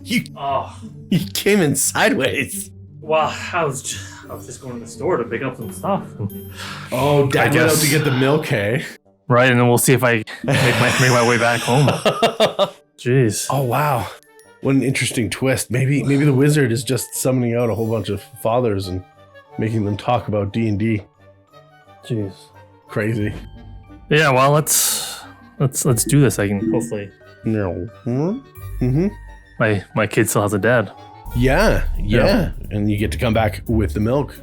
You came in sideways. Well, I was just going to the store to pick up some stuff. Oh, Dad went out to get the milk, hey? Right, and then we'll see if I make my way back home. Jeez. Oh, wow. What an interesting twist. Maybe the wizard is just summoning out a whole bunch of fathers and making them talk about D&D. Jeez. Crazy. Yeah, well, let's do this. I can hopefully. No. Mm-hmm. My kid still has a dad. Yeah. And you get to come back with the milk.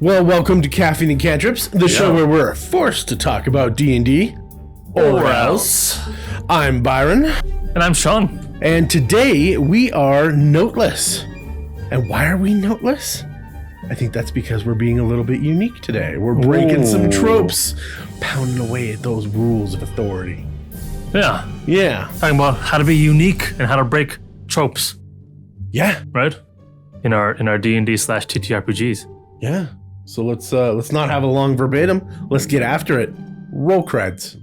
Well, welcome to Caffeine Cantrips, the show where we're forced to talk about D&D. Or else. I'm Byron. And I'm Sean. And today we are noteless. And why are we noteless? I think that's because we're being a little bit unique today. We're breaking some tropes, pounding away at those rules of authority. Yeah. Talking about how to be unique and how to break tropes. Yeah. Right? In our D&D/TTRPGs. Yeah. So let's not have a long verbatim. Let's get after it. Roll creds.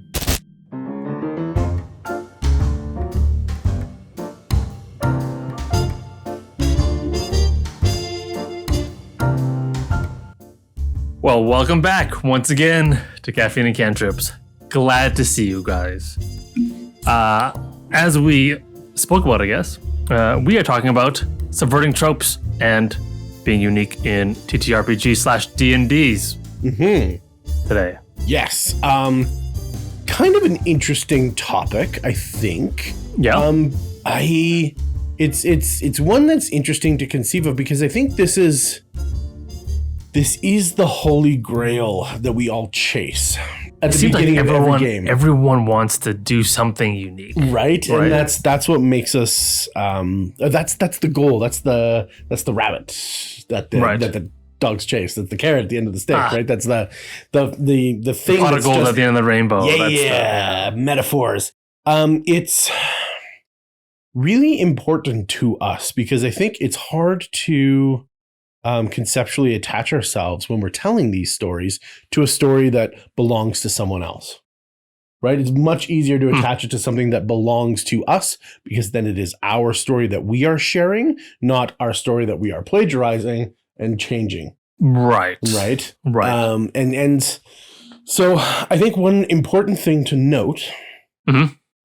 Well, welcome back once again to Caffeine and Cantrips. Glad to see you guys. As we spoke about, I guess, we are talking about subverting tropes and being unique in TTRPG/D&Ds today. Yes. Kind of an interesting topic, I think. Yeah. It's one that's interesting to conceive of because I think this is the holy grail that we all chase at the beginning of every game. Everyone wants to do something unique, right? And that's what makes us. That's the goal. That's the rabbit that the dogs chase. That's the carrot at the end of the stick, right? That's the thing. The pot of gold at the end of the rainbow. Yeah, metaphors. It's really important to us because I think it's hard to conceptually attach ourselves when we're telling these stories to a story that belongs to someone else, right? It's much easier to attach it to something that belongs to us because then it is our story that we are sharing, not our story that we are plagiarizing and changing. Right. And so I think one important thing to note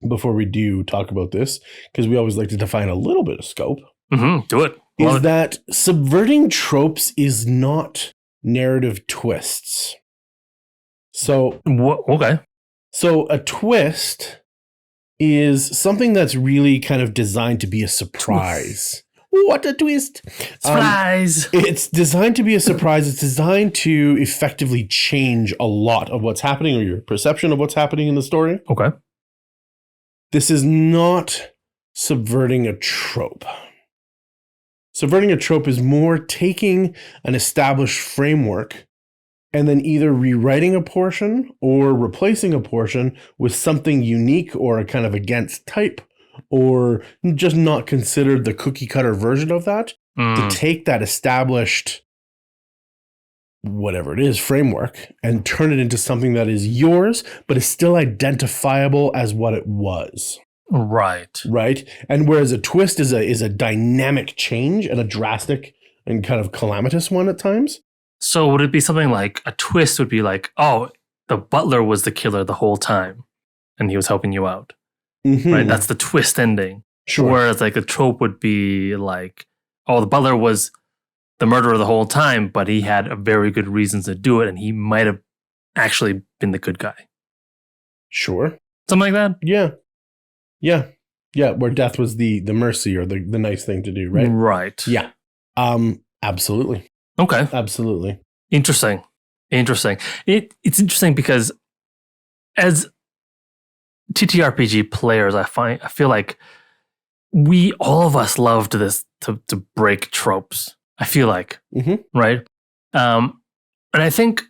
before we do talk about this, because we always like to define a little bit of scope. Do it. Is that subverting tropes is not narrative twists. So, okay. So a twist is something that's really kind of designed to be a surprise. What a twist. Surprise. It's designed to be a surprise. It's designed to effectively change a lot of what's happening or your perception of what's happening in the story. Okay. This is not subverting a trope. Subverting a trope is more taking an established framework and then either rewriting a portion or replacing a portion with something unique or a kind of against type or just not considered the cookie cutter version of that. To take that established, whatever it is, framework and turn it into something that is yours, but is still identifiable as what it was. Right. And whereas a twist is a dynamic change and a drastic and kind of calamitous one at times. So would it be something like a twist would be like, oh, the butler was the killer the whole time and he was helping you out. Right. That's the twist ending. Sure. Whereas like a trope would be like, oh, the butler was the murderer the whole time, but he had a very good reasons to do it. And he might have actually been the good guy. Sure. Something like that. Yeah, where death was the mercy or the nice thing to do, right? Right. Yeah. Absolutely. Okay. Absolutely. Interesting. It's interesting because as TTRPG players, I feel like all of us love to break tropes. I feel like, right? And I think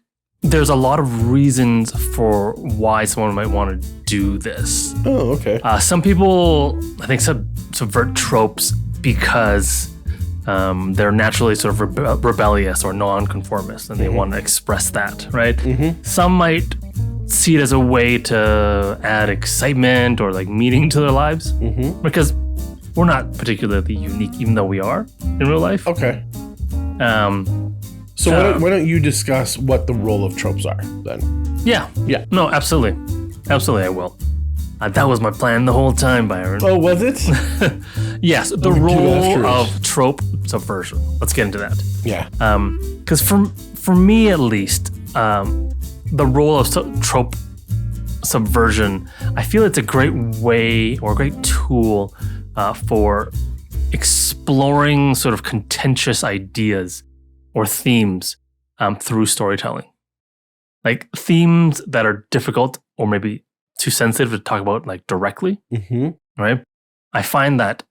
there's a lot of reasons for why someone might want to do this. Oh, okay. Some people, I think, subvert tropes because they're naturally sort of rebellious or non-conformist, and they want to express that, right? Some might see it as a way to add excitement or like meaning to their lives, because we're not particularly unique, even though we are in real life. Okay. So why don't you discuss what the role of tropes are then? Yeah. Yeah. No, absolutely. Absolutely, I will. That was my plan the whole time, Byron. Oh, was it? Yes, the role of trope subversion. Let's get into that. Yeah. Because for me, at least, the role of trope subversion, I feel it's a great way or a great tool for exploring sort of contentious ideas or themes through storytelling. Like themes that are difficult or maybe too sensitive to talk about like directly, right? I find that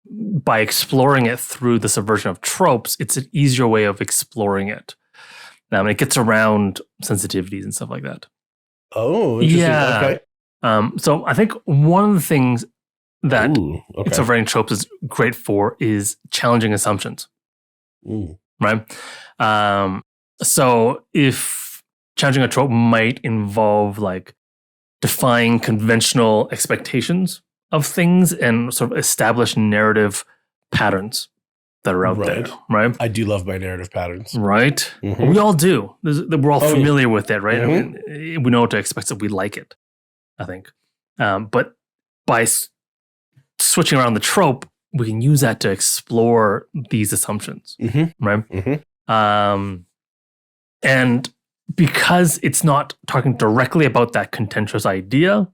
by exploring it through the subversion of tropes, it's an easier way of exploring it. It gets around sensitivities and stuff like that. Oh, interesting. Yeah. Okay. So I think one of the things that subverting tropes is great for is challenging assumptions, right? So if challenging a trope might involve like defying conventional expectations of things and sort of establish narrative patterns that are out there, right? I do love my narrative patterns. Right? We all do. We're all familiar with it, right? I mean, we know what to expect, so we like it, I think. But by switching around the trope, we can use that to explore these assumptions, right? And because it's not talking directly about that contentious idea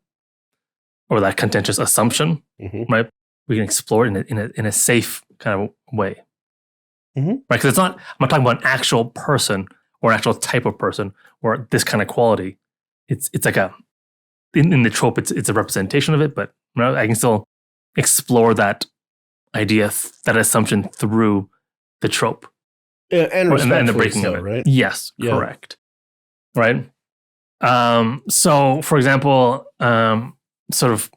or that contentious assumption, right? We can explore it in a safe kind of way, right? Because I'm not talking about an actual person or an actual type of person or this kind of quality. It's like in the trope, it's a representation of it, but I can still explore that idea, that assumption through the trope. Yeah, and the breaking of it, right? Yes, correct. Right. So, for example, sort of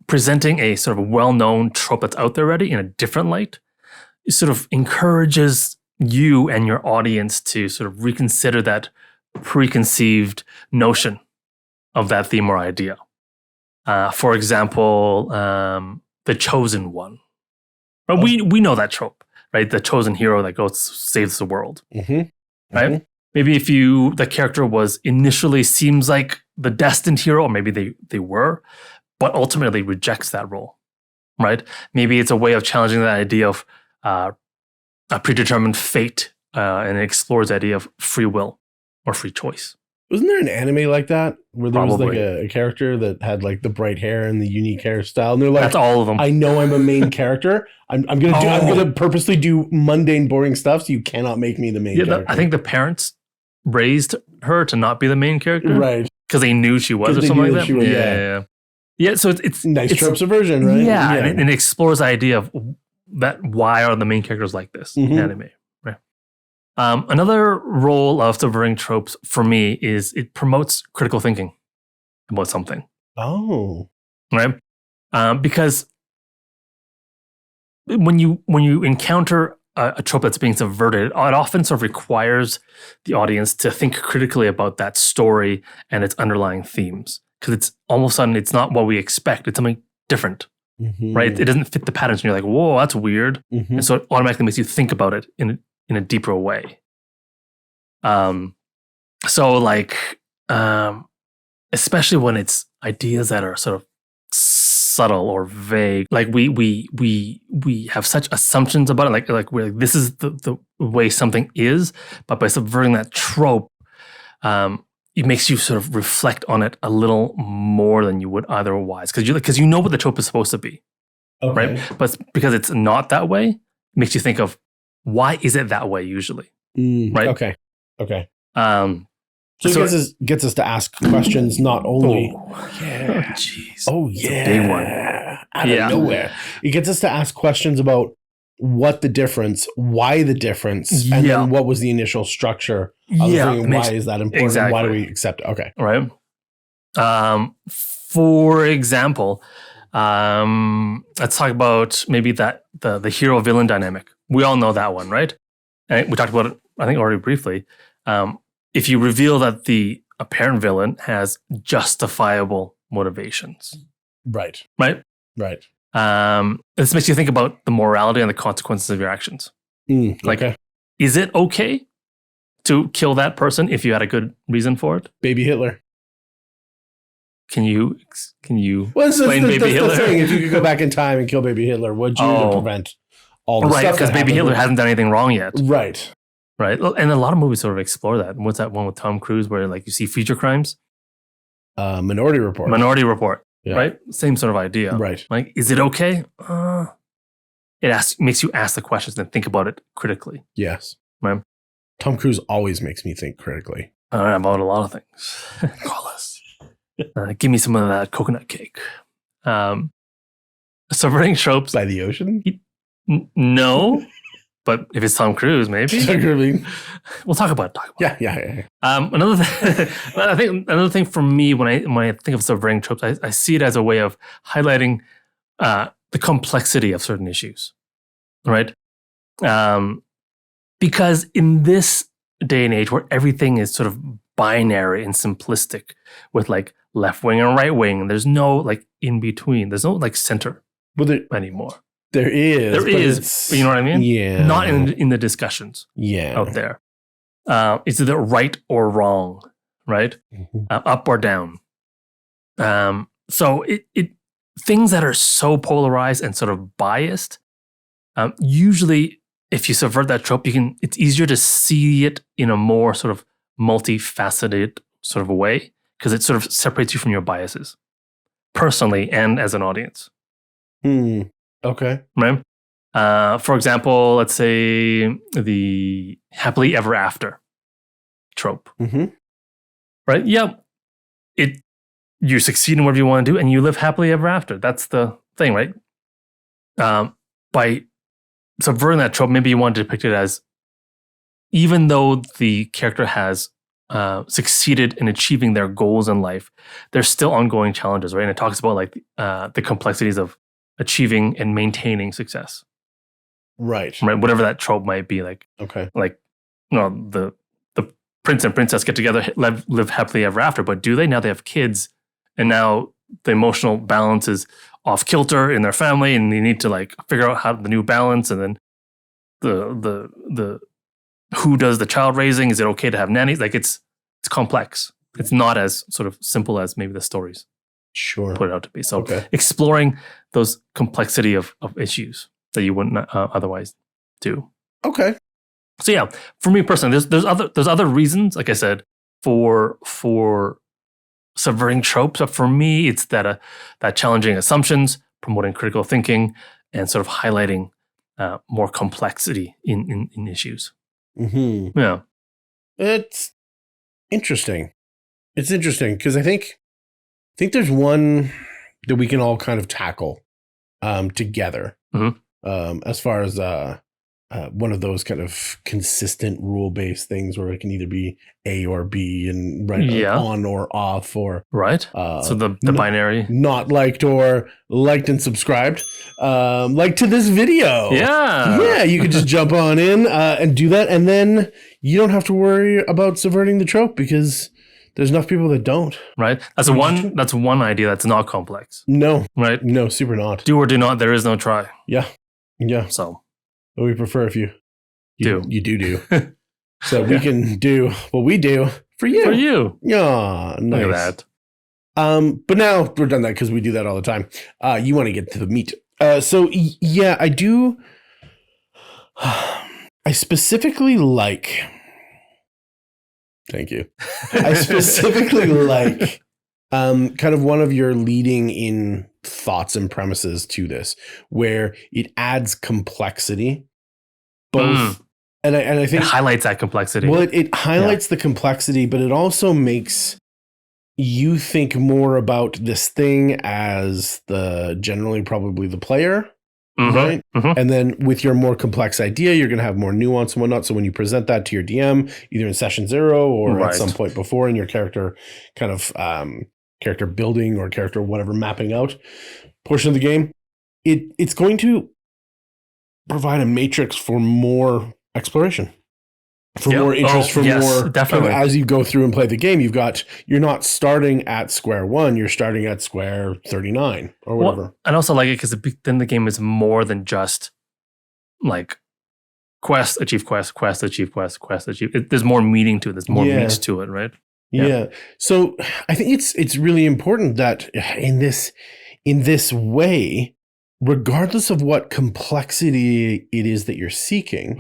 presenting a sort of well-known trope that's out there already in a different light, it sort of encourages you and your audience to sort of reconsider that preconceived notion of that theme or idea. For example, the chosen one. But we know that trope, right? The chosen hero that goes saves the world, right? Maybe if the character was initially seems like the destined hero, or maybe they were, but ultimately rejects that role, right? Maybe it's a way of challenging that idea of a predetermined fate, and it explores the idea of free will or free choice. Wasn't there an anime like that where there Probably. was like a character that had like the bright hair and the unique hairstyle, and they're like, That's all of them. I know I'm a main character. I'm gonna purposely do mundane, boring stuff, so you cannot make me the main character. I think the parents raised her to not be the main character, right? Because they knew she was or something like that. Yeah. So it's nice trope subversion, right? Yeah, and it explores the idea of that. Why are the main characters like this in anime? Right. Another role of subverting tropes for me is it promotes critical thinking about something. Oh, right. Because when you encounter a trope that's being subverted, it often sort of requires the audience to think critically about that story and its underlying themes. Because it's all of a sudden, it's not what we expect. It's something different, right? It doesn't fit the patterns. And you're like, whoa, that's weird. And so it automatically makes you think about it in a deeper way. So like, especially when it's ideas that are sort of subtle or vague, like we have such assumptions about it, like we're like, this is the way something is, but by subverting that trope, it makes you sort of reflect on it a little more than you would otherwise, because you know what the trope is supposed to be, right? But because it's not that way, it makes you think of why is it that way usually, right? Okay. So it gets us to ask questions, not only. Jeez. Oh, yeah. It's a big one. Out of nowhere. It gets us to ask questions about what the difference, why the difference, and then what was the initial structure of the thing, and why is that important? Exactly. Why do we accept it? Okay. Right. For example, let's talk about maybe that the hero-villain dynamic. We all know that one, right? And we talked about it, I think, already briefly. If you reveal that the apparent villain has justifiable motivations. Right. This makes you think about the morality and the consequences of your actions. Like, is it okay to kill that person if you had a good reason for it? Baby Hitler. Can you Well, explain Baby Hitler? The thing. If you could go back in time and kill Baby Hitler, would you to prevent all the stuff? Right, because Baby Hitler hasn't done anything wrong yet. Right. Right. And a lot of movies sort of explore that. What's that one with Tom Cruise where like you see future crimes? Minority Report. Minority Report. Yeah. Right? Same sort of idea. Right. Like, is it okay? It makes you ask the questions and think about it critically. Yes. Right. Tom Cruise always makes me think critically. About a lot of things. Call us. Give me some of that coconut cake. Subverting Tropes. By the ocean? No. But if it's Tom Cruise, maybe. We'll talk about it. Yeah. Another thing, I think another thing for me when I think of subverting tropes, I see it as a way of highlighting the complexity of certain issues, right? Because in this day and age where everything is sort of binary and simplistic, with like left wing and right wing, there's no like in between. There's no like center anymore. There is. You know what I mean? Yeah. Not in the discussions out there. It's either right or wrong, right? Mm-hmm. Up or down. So it things that are so polarized and sort of biased, usually if you subvert that trope, it's easier to see it in a more sort of multifaceted sort of a way because it sort of separates you from your biases personally and as an audience. Okay. Right. For example, let's say the happily ever after trope. Mm-hmm. Right. Yeah. You succeed in whatever you want to do and you live happily ever after. That's the thing, right? By subverting that trope, maybe you want to depict it as even though the character has succeeded in achieving their goals in life, there's still ongoing challenges, right? And it talks about like the complexities of achieving and maintaining success. Right. Whatever that trope might be. Like, okay. Like, the prince and princess get together, live happily ever after, but do they? Now they have kids, and now the emotional balance is off kilter in their family, and they need to like figure out how the new balance, and then the who does the child raising? Is it okay to have nannies? Like it's complex. It's not as sort of simple as maybe the stories put it out to be. So exploring those complexity of issues that you wouldn't otherwise do. Okay. So yeah, for me personally, there's other reasons, like I said, for subverting tropes. But for me, it's that challenging assumptions, promoting critical thinking, and sort of highlighting more complexity in issues. Mm-hmm. Yeah, it's interesting. It's interesting because I think there's one that we can all kind of tackle together. Mm-hmm. As far as one of those kind of consistent rule-based things where it can either be A or B and on or off or right. So the binary, not liked or liked and subscribed, like to this video. Yeah, you could just jump on in and do that, and then you don't have to worry about subverting the trope because there's enough people that don't. Right. That's one idea that's not complex. No. Right. No, super not. Do or do not. There is no try. Yeah. So. But we prefer if you do. So yeah. We can do what we do for you. For you. Yeah, nice. Look at that. But now we're done that because we do that all the time. You want to get to the meat. So yeah, I do. I specifically like. Thank you. I specifically like kind of one of your leading in thoughts and premises to this, where it adds complexity, both, and I think it highlights that complexity. Well, it highlights the complexity, but it also makes you think more about this thing as generally probably the player. Mm-hmm. Right. Mm-hmm. And then with your more complex idea, you're going to have more nuance and whatnot. So when you present that to your DM, either in session 0 or at some point before in your character kind of character building or character whatever mapping out portion of the game, it's going to provide a matrix for more exploration. for more interest, more definitely. kind of as you go through and play the game, you're not starting at square one, you're starting at square 39 or whatever. Well, and also like it because then the game is more than just like quest, achieve quest, quest, achieve quest, quest, achieve. There's more meaning to it. There's more meat to it, right? Yeah. So I think it's really important that in this way, regardless of what complexity it is that you're seeking,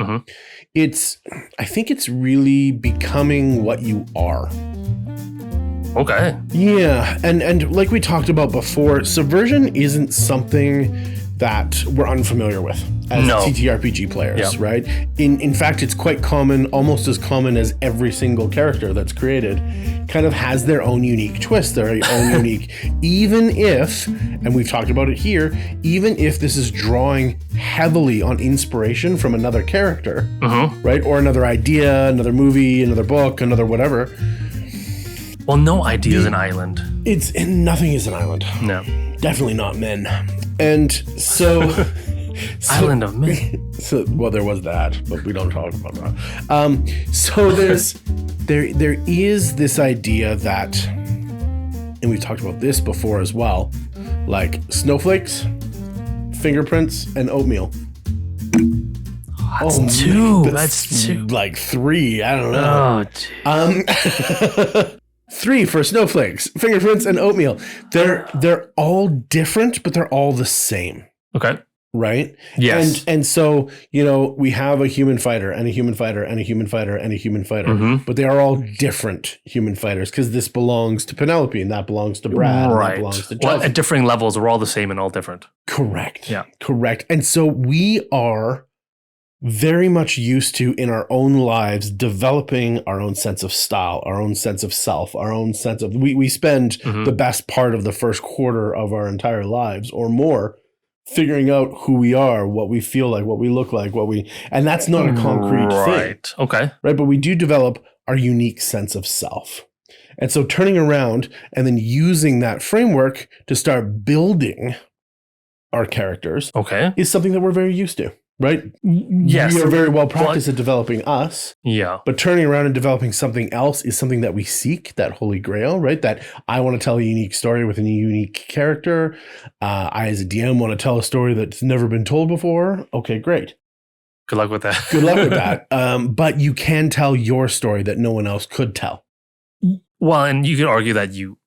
I think it's really becoming what you are. Okay. Yeah. And like we talked about before, subversion isn't something that we're unfamiliar with as TTRPG players, right? In fact, it's quite common, almost as common as every single character that's created kind of has their own unique twist, their own unique, even if, and we've talked about it here, even if this is drawing heavily on inspiration from another character, right? Or another idea, another movie, another book, another whatever. Well, no idea is an island. Nothing is an island. No. Definitely not men. And so Island of Men. So, well, there was that, but we don't talk about that. So there is this idea that, and we've talked about this before as well, like snowflakes, fingerprints, and oatmeal. That's two. That's two. Like three. I don't know. Oh, 3 for snowflakes, fingerprints, and oatmeal. They're all different, but they're all the same. Okay. Right? Yes. And so, we have a human fighter and a human fighter and a human fighter and a human fighter, but they are all different human fighters because this belongs to Penelope and that belongs to Brad and that belongs to Chelsea. Well, at differing levels, we're all the same and all different. Correct. Yeah. Correct. And so we are very much used to, in our own lives, developing our own sense of style, our own sense of self, our own sense of, we spend the best part of the first quarter of our entire lives or more figuring out who we are, what we feel like, what we look like, and that's not a concrete thing. Right. Okay. Right. But we do develop our unique sense of self. And so turning around and then using that framework to start building our characters is something that we're very used to. Right? Yes. We are very well practiced at developing us. Yeah. But turning around and developing something else is something that we seek, that holy grail, right? That I want to tell a unique story with a unique character. I, as a DM, want to tell a story that's never been told before. Okay, great. Good luck with that. Good luck with that. But you can tell your story that no one else could tell. Well, and you could argue that you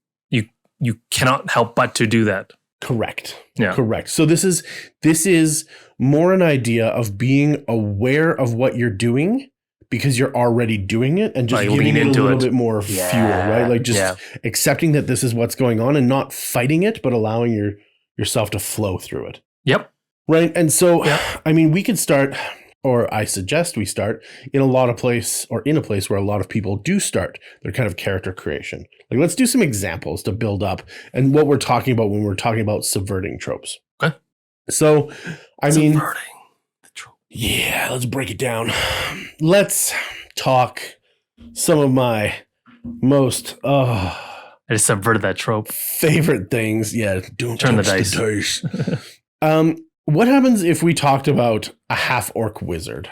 cannot help but to do that. Correct. Yeah. Correct. So this is more an idea of being aware of what you're doing because you're already doing it and just giving it a little bit more fuel, right? Like just accepting that this is what's going on and not fighting it, but allowing yourself to flow through it. Yep. Right. And so, I mean, we could start, or I suggest we start in a place where a lot of people do start their kind of character creation. Like, let's do some examples to build up and what we're talking about when we're talking about subverting tropes. Okay. So, subverting the trope. Yeah, let's break it down. Let's talk some of my most I just subverted that trope. Favorite things. Yeah, don't turn the dice. What happens if we talked about a half-orc wizard?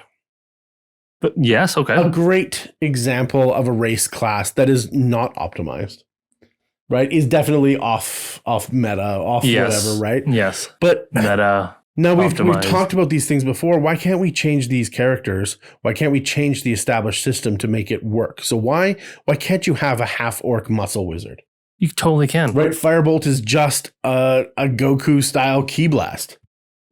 But yes, okay. A great example of a race class that is not optimized, right? Is definitely off meta, whatever, right? Yes. But meta. Now we've talked about these things before. Why can't we change these characters? Why can't we change the established system to make it work? So why can't you have a half-orc muscle wizard? You totally can. Right? Firebolt is just a Goku-style ki blast.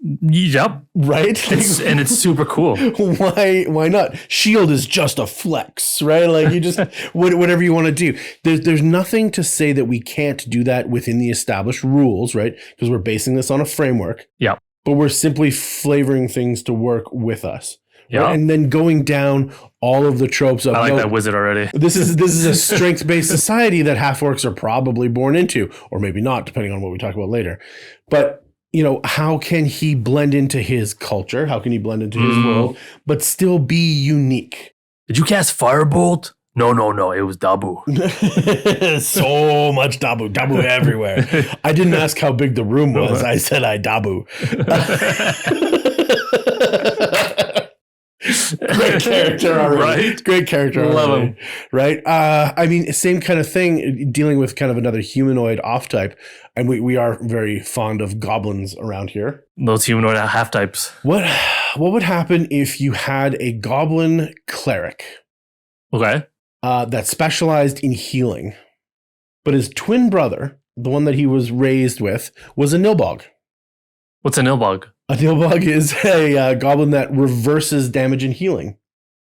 Yep. Right? And it's super cool. Why not? Shield is just a flex, right? Like you just, whatever you want to do. There's nothing to say that we can't do that within the established rules, right? Because we're basing this on a framework. Yeah. But we're simply flavoring things to work with us. Yeah. Right? And then going down all of the tropes of, I like that wizard already. This is a strength-based society that half-orcs are probably born into, or maybe not, depending on what we talk about later. But how can he blend into his culture? How can he blend into his world, but still be unique? Did you cast Firebolt? No. It was Dabu. So much Dabu. Dabu everywhere. I didn't ask how big the room was. I said I Dabu. Great character already. Right? Great character Love already. him. Right? I mean, same kind of thing, dealing with kind of another humanoid off type. And we are very fond of goblins around here. Those humanoid half types. What would happen if you had a goblin cleric Okay. that specialized in healing, but his twin brother, the one that he was raised with, was a nilbog? What's a nilbog? A nilbog is a goblin that reverses damage and healing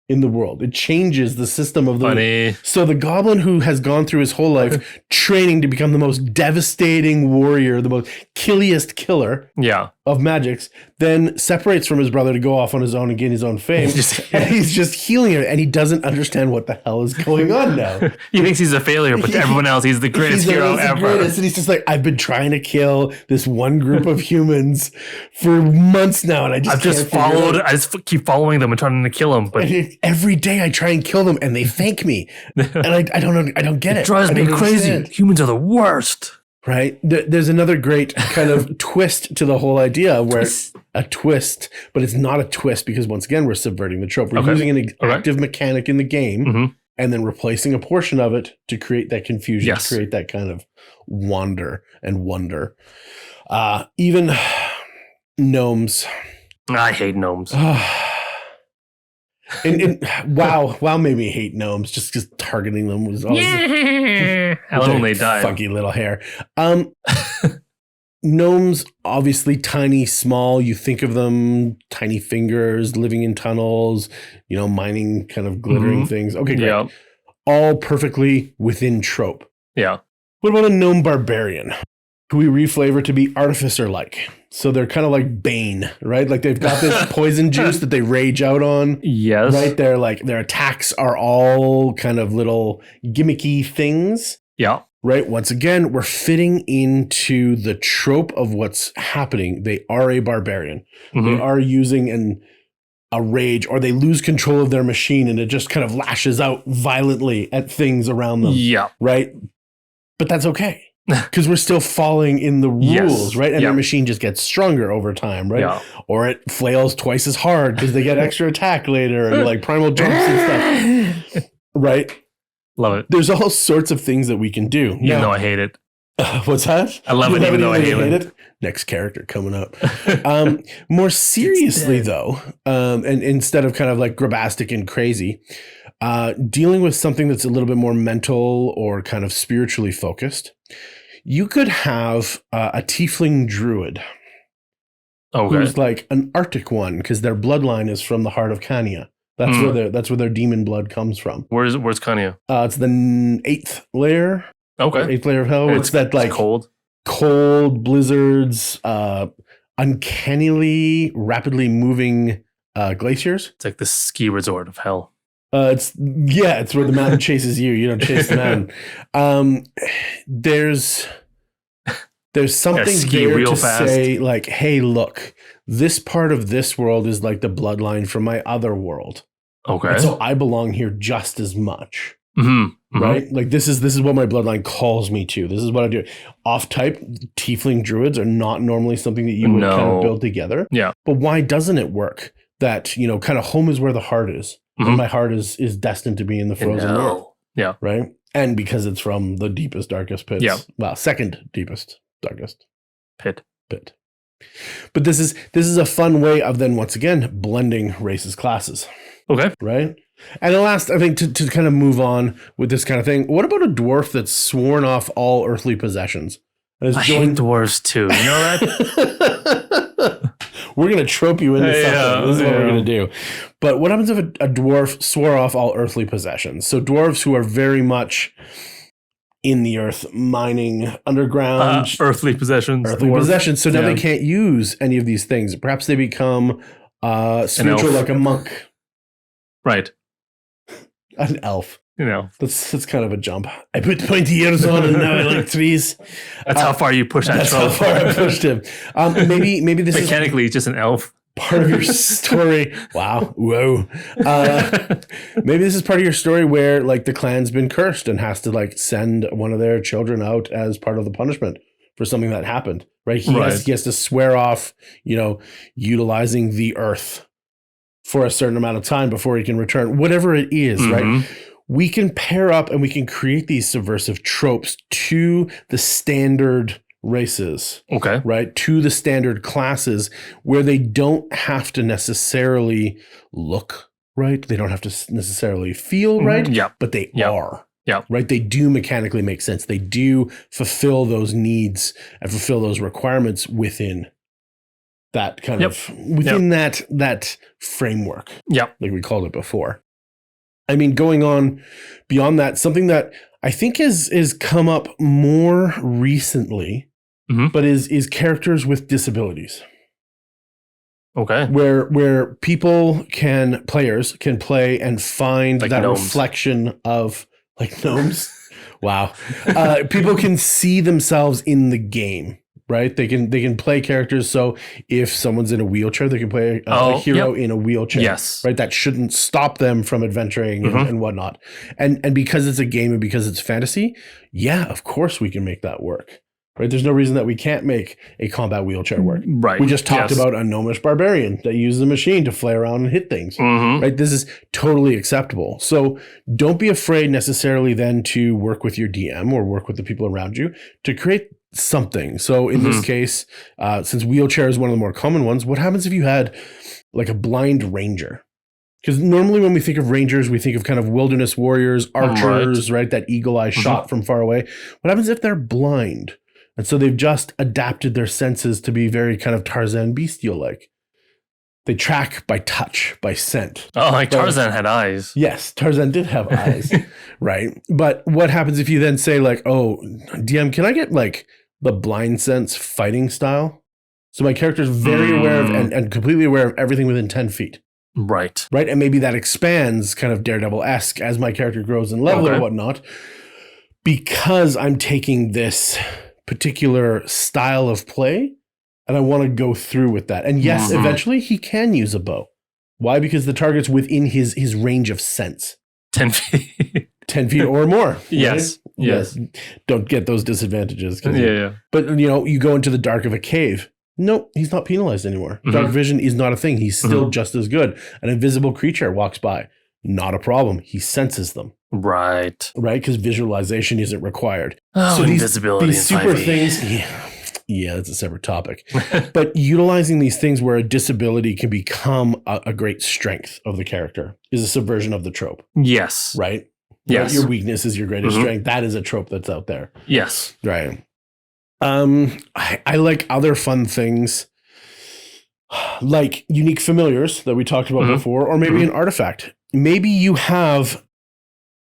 in the world. It changes the system of the... Funny. So the goblin who has gone through his whole life training to become the most devastating warrior, the most killiest killer Yeah. of magics, then separates from his brother to go off on his own and gain his own fame. And he's just healing it, and he doesn't understand what the hell is going on now. He thinks he's a failure, but to everyone else, he's the greatest hero ever. Greatest, and he's just like, I've been trying to kill this one group of humans for months now, and I just I just keep following them and trying to kill them. But every day I try and kill them, and they thank me, and I don't know, I don't get it. It drives me crazy. Understand. Humans are the worst. Right? There's another great kind of twist to the whole idea where a twist, but it's not a twist because once again, we're subverting the trope. We're using an active mechanic in the game and then replacing a portion of it to create that confusion, to create that kind of wander and wonder. Even gnomes. I hate gnomes. And WoW made me hate gnomes just because targeting them was always I love when they die. Funky little hair. Gnomes, obviously tiny, small. You think of them, tiny fingers, living in tunnels, mining kind of glittering things. Okay, great. Yeah. All perfectly within trope. Yeah. What about a gnome barbarian, who we reflavor to be artificer-like? So they're kind of like Bane, right? Like they've got this poison juice that they rage out on. Yes. Right? They're like, their attacks are all kind of little gimmicky things. Yeah. Right? Once again, we're fitting into the trope of what's happening. They are a barbarian. They are using a rage, or they lose control of their machine and it just kind of lashes out violently at things around them. Yeah. Right? But that's okay. Because we're still following in the rules, right? And their machine just gets stronger over time, right? Yeah. Or it flails twice as hard because they get extra attack later and like primal jumps and stuff. Right? Love it. There's all sorts of things that we can do. Even though I hate it. What's that? I love it even though I hate it. Next character coming up. More seriously, though, and instead of kind of like grabastic and crazy, dealing with something that's a little bit more mental or kind of spiritually focused, you could have a tiefling druid. Who's like an Arctic one because their bloodline is from the heart of Cania. That's where their demon blood comes from. Where's Cania? It's the 8th layer. Okay. 8th layer of hell. It's that like cold blizzards, uncannily rapidly moving glaciers. It's like the ski resort of hell. It's where the mountain chases you. You don't chase the mountain. There's something there to say like, hey, look, this part of this world is like the bloodline from my other world. Okay. And so I belong here just as much. Right? Like this is what my bloodline calls me to. This is what I do. Off type tiefling druids are not normally something that you would kind of build together. Yeah. But why doesn't it work? That, kind of home is where the heart is. And my heart is destined to be in the frozen earth. Yeah. Right? And because it's from the deepest, darkest pits. Yeah. Well, second deepest, darkest pit. But this is a fun way of then once again blending races, classes. Okay. Right? And the last, I think, to kind of move on with this kind of thing, what about a dwarf that's sworn off all earthly possessions? I hate dwarves too. You know that? We're going to trope you into something. This is what we're going to do. But what happens if a dwarf swore off all earthly possessions? So dwarves who are very much in the earth, mining, underground. Earthly possessions. So now they can't use any of these things. Perhaps they become spiritual like a monk. Right. An elf. That's kind of a jump. I put pointy ears on and now I like trees. That's how far you push that That's how far I pushed him. Maybe this mechanically he's just an elf. Part of your story. Wow. Whoa. Maybe this is part of your story where like the clan's been cursed and has to like send one of their children out as part of the punishment for something that happened. Right. He has to swear off, utilizing the earth for a certain amount of time before he can return, whatever it is, right? We can pair up and we can create these subversive tropes to the standard races, Okay. right? To the standard classes where they don't have to necessarily look right. They don't have to necessarily feel right, but they are. Yeah. Right. They do mechanically make sense. They do fulfill those needs and fulfill those requirements within that kind of that framework. Yeah. Like we called it before. I mean, going on beyond that, something that I think is come up more recently, but is characters with disabilities. Okay. Where players can play and find like that gnomes. Reflection of like gnomes. Wow. People can see themselves in the game, right? They can play characters. So if someone's in a wheelchair, they can play a hero in a wheelchair. Yes. Right. That shouldn't stop them from adventuring and whatnot. And because it's a game and because it's fantasy, of course we can make that work. Right. There's no reason that we can't make a combat wheelchair work. Right. We just talked about a gnomish barbarian that uses a machine to fly around and hit things. Right. This is totally acceptable. So don't be afraid necessarily then to work with your DM or work with the people around you to create something. So in this case, since wheelchair is one of the more common ones, what happens if you had like a blind ranger? Because normally when we think of rangers, we think of kind of wilderness warriors, archers, right? That eagle eye shot from far away. What happens if they're blind? And so they've just adapted their senses to be very kind of Tarzan bestial-like. They track by touch, by scent. Oh, like Tarzan had eyes. Yes, Tarzan did have eyes, right? But what happens if you then say like, oh, DM, can I get like the blind sense fighting style? So my character's very aware of and completely aware of everything within 10 feet. Right. Right? And maybe that expands kind of Daredevil-esque as my character grows in level or whatnot. Because I'm taking this particular style of play and I want to go through with that. And yes, eventually he can use a bow. Why? Because the target's within his range of sense. 10 feet. 10 feet or more. Right? Yes. Don't get those disadvantages. Yeah. But you go into the dark of a cave. Nope, he's not penalized anymore. Dark vision is not a thing. He's still just as good. An invisible creature walks by. Not a problem. He senses them. Right. Right? Because visualization isn't required. Oh, so invisibility these super 5e. things. Yeah, that's a separate topic. But utilizing these things where a disability can become a great strength of the character is a subversion of the trope. Yes. Right? Yes. Your weakness is your greatest strength. That is a trope that's out there. Yes. Right. I like other fun things like unique familiars that we talked about before, or maybe an artifact. Maybe you have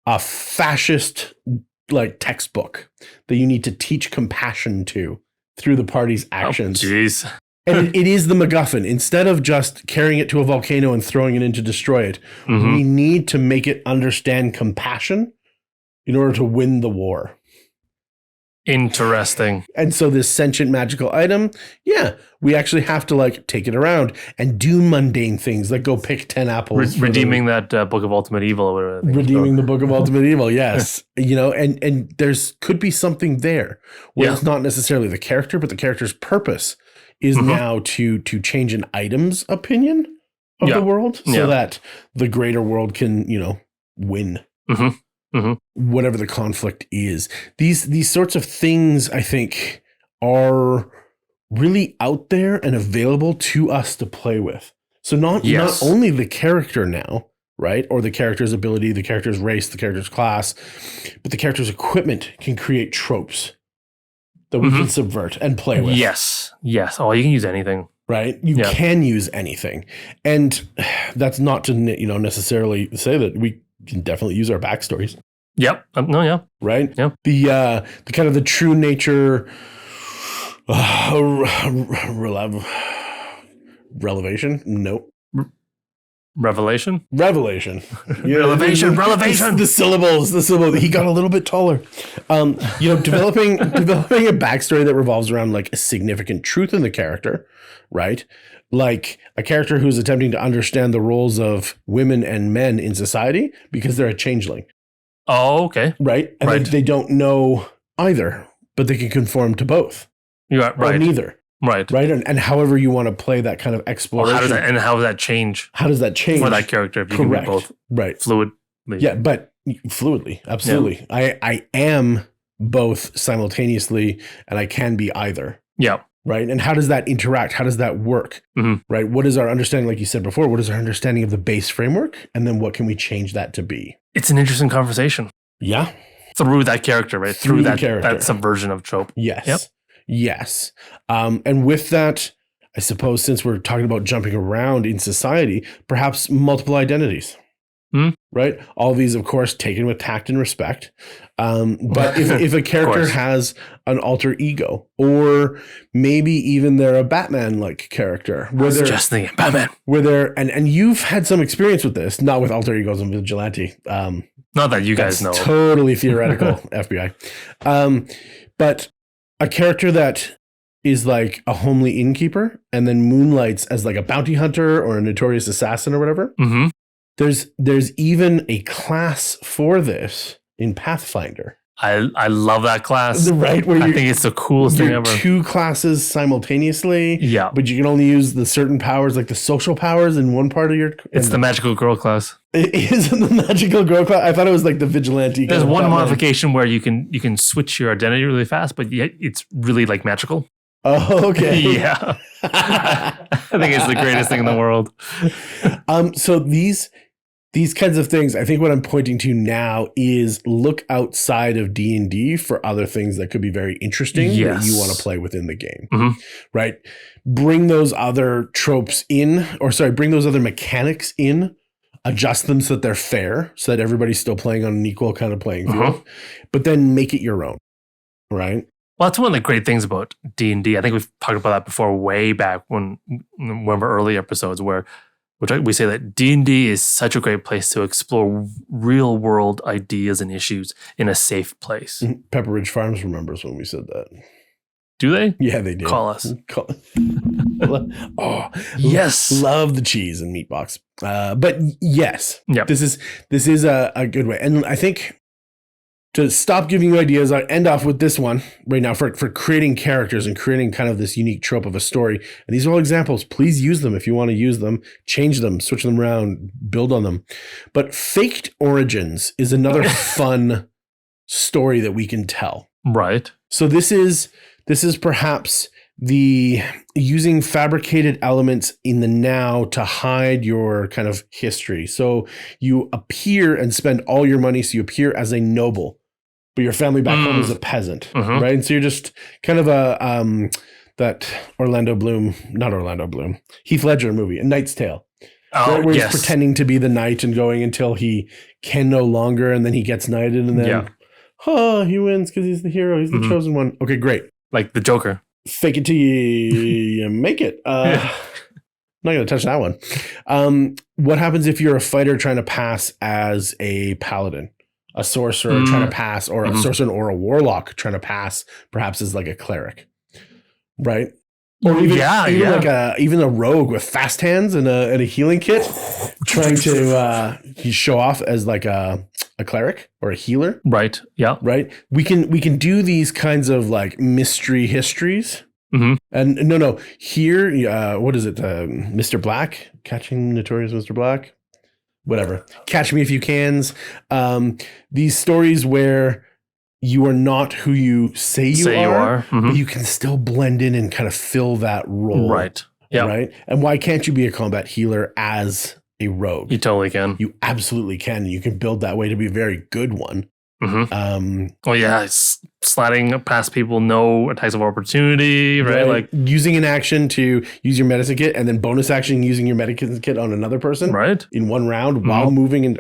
a fascist like textbook that you need to teach compassion to through the party's actions. Oh, jeez. And it is the MacGuffin. Instead of just carrying it to a volcano and throwing it in to destroy it, we need to make it understand compassion in order to win the war. Interesting. And so this sentient magical item, we actually have to like take it around and do mundane things like go pick 10 apples. Redeeming that Book of Ultimate Evil or whatever. Redeeming the Book of Ultimate Evil, yes. And there's could be something there where it's not necessarily the character, but the character's purpose is now to change an item's opinion of the world so that the greater world can, win. Whatever the conflict is. These sorts of things, I think, are really out there and available to us to play with. So not only the character now, right? Or the character's ability, the character's race, the character's class, but the character's equipment can create tropes that we can subvert and play with. Yes. Oh, you can use anything. Right? You can use anything. And that's not to, necessarily say that we can definitely use our backstories. Yep. Right? Yep. The kind of the true nature relevation? Nope. Revelation. Yeah, Relevation. The syllables. He got a little bit taller. Developing a backstory that revolves around like a significant truth in the character, right? Like a character who's attempting to understand the roles of women and men in society because they're a changeling. Oh, okay. Right? And they don't know either, but they can conform to both. You are right. Or neither. Right. And however you want to play that kind of exploration. How does that change? How does that change for that character? If you can be both fluidly. Yeah, but fluidly, absolutely. Yeah. I am both simultaneously, and I can be either. Yeah. Right. And how does that interact? How does that work? Mm-hmm. Right. What is our understanding? Like you said before, what is our understanding of the base framework? And then what can we change that to be? It's an interesting conversation. Yeah. Through that character, right? Through that subversion of trope. Yes. Yep. Yes. And with that, I suppose since we're talking about jumping around in society, perhaps multiple identities. Right? All of these, of course, taken with tact and respect. But if a character has an alter ego, or maybe even they're a Batman-like character. I was just thinking Batman. Where they're, and you've had some experience with this, not with alter egos and vigilante. Not that you guys know. Totally theoretical, FBI. But a character that is like a homely innkeeper and then moonlights as like a bounty hunter or a notorious assassin or whatever. Mm-hmm. There's even a class for this in Pathfinder. I love that class. Right? Where I think it's the coolest thing ever. Two classes simultaneously. Yeah. But you can only use the certain powers, like the social powers in one part of your... It's the magical girl class. It is the magical girl class? I thought it was like the vigigilante. There's one modification where you can switch your identity really fast, but yet it's really like magical. Oh, okay. Yeah. I think it's the greatest thing in the world. So these kinds of things, I think what I'm pointing to now is look outside of D&D for other things that could be very interesting that you want to play within the game, right? Bring those other tropes in, bring those other mechanics in, adjust them so that they're fair, so that everybody's still playing on an equal kind of playing field, but then make it your own, right? Well, that's one of the great things about D&D. I think we've talked about that before way back when one of our early episodes where we say that D&D is such a great place to explore real world ideas and issues in a safe place. Pepper Ridge Farms remembers when we said that. Do they? Yeah, they do. Call us. Oh, yes. Love the cheese and meat box. But yes, this is a good way. And I think to stop giving you ideas, I end off with this one right now for creating characters and creating kind of this unique trope of a story. And these are all examples. Please use them if you want to use them, change them, switch them around, build on them. But faked origins is another fun story that we can tell. Right. So this is perhaps the using fabricated elements in the now to hide your kind of history. So you appear and spend all your money. So you appear as a noble, but your family back home is a peasant, right? And so you're just kind of that Heath Ledger movie, A Knight's Tale. Oh, where he's pretending to be the knight and going until he can no longer, and then he gets knighted, and then he wins because he's the hero, he's the chosen one. Okay, great. Like the Joker. Fake it till you make it. Not going to touch that one. What happens if you're a fighter trying to pass as a paladin? A sorcerer trying to pass, or a sorcerer or a warlock trying to pass, perhaps as like a cleric, right? Or even like a rogue with fast hands and a healing kit, trying to show off as like a cleric or a healer, right? Yeah, right. We can do these kinds of like mystery histories. And no, here, what is it? Mr. Black, Catching Notorious Mr. Black. Whatever. Catch Me If You Cans. These stories where you are not who you say you are. But you can still blend in and kind of fill that role. Right. Yeah. Right. And why can't you be a combat healer as a rogue? You totally can. You absolutely can. You can build that way to be a very good one. Sliding past people, no attacks of opportunity, right? Like using an action to use your medicine kit, and then bonus action using your medicine kit on another person, right? In one round while moving. And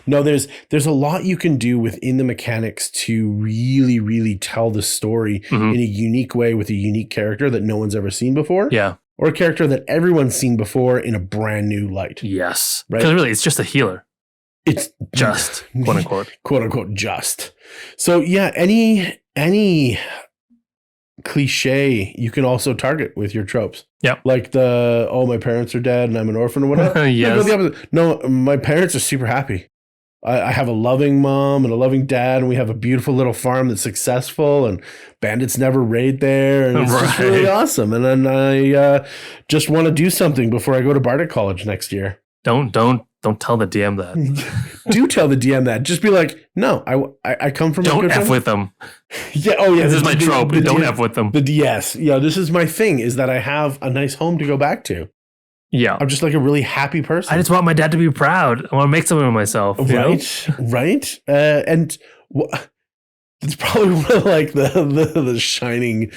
there's a lot you can do within the mechanics to really, really tell the story in a unique way with a unique character that no one's ever seen before. Yeah. Or a character that everyone's seen before in a brand new light. Yes. Right. Because really, it's just a healer. It's just quote unquote just. So yeah, any cliche you can also target with your tropes. Yeah. Like my parents are dead and I'm an orphan or whatever. Yes. No, my parents are super happy. I have a loving mom and a loving dad, and we have a beautiful little farm that's successful, and bandits never raid there, and it's just really awesome. And then I just want to do something before I go to Bardic College next year. Don't tell the DM that. Do tell the DM that. Just be like, no, I come from. Don't F with them. Yeah. Oh yeah. This is my trope. Don't F with them. The DS. Yeah. This is my thing. Is that I have a nice home to go back to. Yeah. I'm just like a really happy person. I just want my dad to be proud. I want to make something of myself. Right. Right. And it's probably one of like the shining,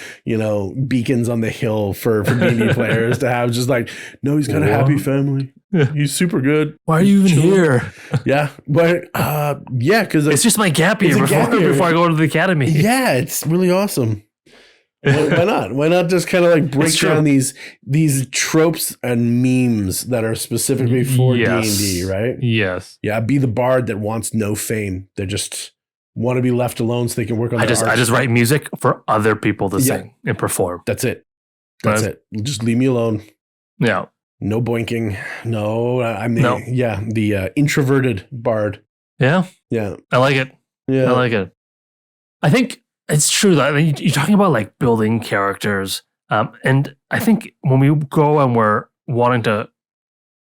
beacons on the hill for D&D players to have. Just like, no, he's got a happy family. He's super good. Why are you even here? Yeah. But yeah, because it's just my gap year before I go to the academy. Yeah, it's really awesome. Why not? Why not just kind of like break down these tropes and memes that are specifically for D&D, right? Yes. Yeah, be the bard that wants no fame. They just want to be left alone so they can work on their art. I just write music for other people to sing and perform. That's it. That's it. Just leave me alone. Yeah. No boinking. No, the introverted bard. Yeah. Yeah. I like it. Yeah. I like it. I think it's true that you're talking about like building characters. And I think when we go and we're wanting to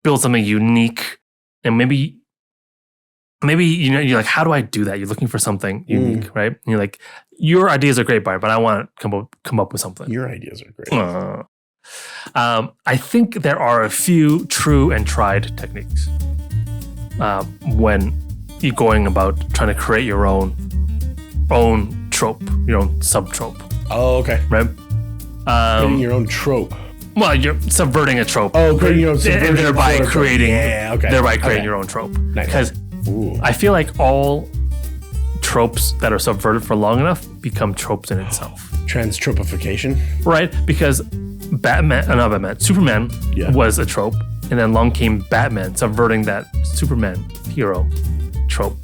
build something unique, and maybe you're like, how do I do that? You're looking for something unique, right? And you're like, your ideas are great, Byron, but I want to come up with something. Your ideas are great. I think there are a few true and tried techniques when you're going about trying to create your own trope, your own sub-trope. Oh, okay. Right? Creating your own trope. Well, you're subverting a trope. Oh, creating your own subverting and thereby creating, creating your own trope. Nice. Because I feel like all tropes that are subverted for long enough become tropes in itself. Transtropification. Right? Because Superman was a trope, and then along came Batman, subverting that Superman hero trope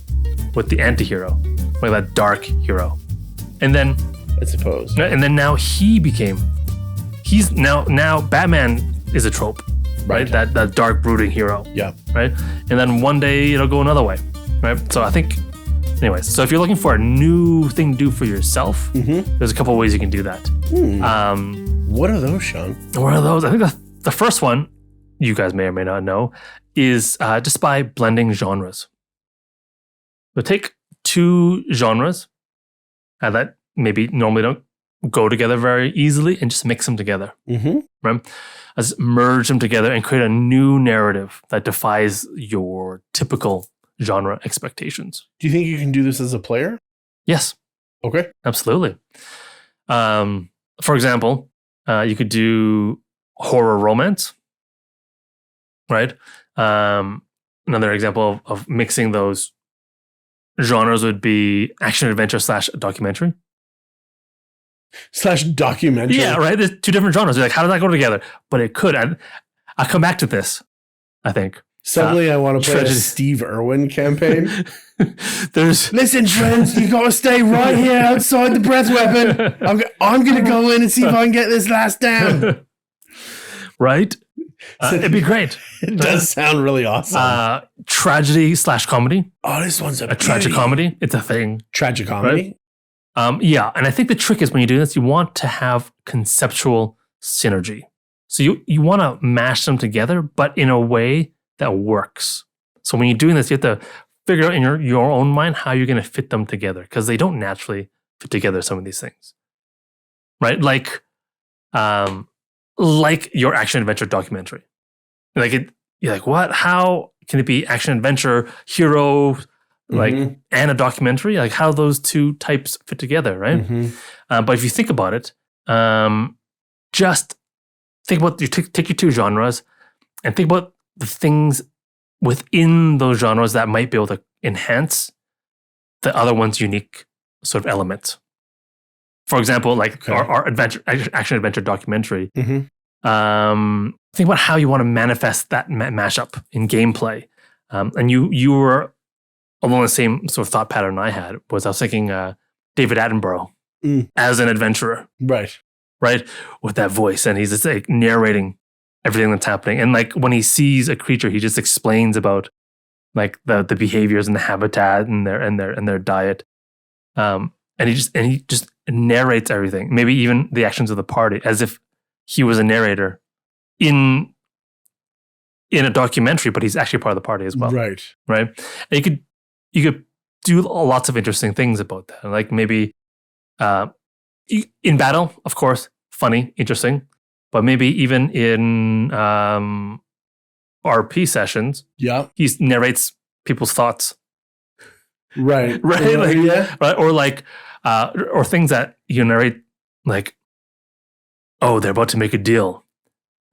with the anti-hero, like that dark hero. And then I suppose. And then now he's now Batman is a trope, right? That dark brooding hero. Yeah. Right? And then one day it'll go another way. Right? So I think so if you're looking for a new thing to do for yourself, there's a couple of ways you can do that. What are those, Sean? What are those? I think the first one, you guys may or may not know, is just by blending genres. So take two genres that maybe normally don't go together very easily and just mix them together. Right? Let's merge them together and create a new narrative that defies your typical genre expectations. Do you think you can do this as a player? Yes. Okay. Absolutely. For example, you could do horror romance, right? Another example of mixing those genres would be action adventure / documentary. /documentary. Yeah, right. There's two different genres. You're like, how does that go together? But it could. I'll come back to this, I think. Suddenly I want to play a Steve Irwin campaign. Listen, friends, you got to stay right here outside the breath weapon. I'm going to go in and see if I can get this last down. Right? It'd be great. It does sound really awesome. Tragedy / comedy. Oh, this one's a tragic comedy. It's a thing. Tragic comedy? Right? Yeah. And I think the trick is when you do this, you want to have conceptual synergy. So you want to mash them together, but in a way that works. So when you're doing this, you have to figure out in your own mind how you're going to fit them together, because they don't naturally fit together, some of these things. Right? Like your action adventure documentary. You're like, what? How can it be action adventure, hero, and a documentary? Like, how those two types fit together, right? But if you think about it, just think about take your two genres and think about the things within those genres that might be able to enhance the other one's unique sort of elements. For example, like our action adventure documentary. Think about how you want to manifest that mashup in gameplay. And you were along the same sort of thought pattern I had. I was thinking David Attenborough as an adventurer. Right? With that voice. And he's just like narrating everything that's happening. And like when he sees a creature, he just explains about like the behaviors and the habitat and their diet. And he just narrates everything, maybe even the actions of the party, as if he was a narrator in a documentary, but he's actually part of the party as well. Right. And you could do lots of interesting things about that. Like maybe in battle, of course, funny, interesting, but maybe even in RP sessions, he narrates people's thoughts. Right. Right. Or things that you narrate, like, oh, they're about to make a deal,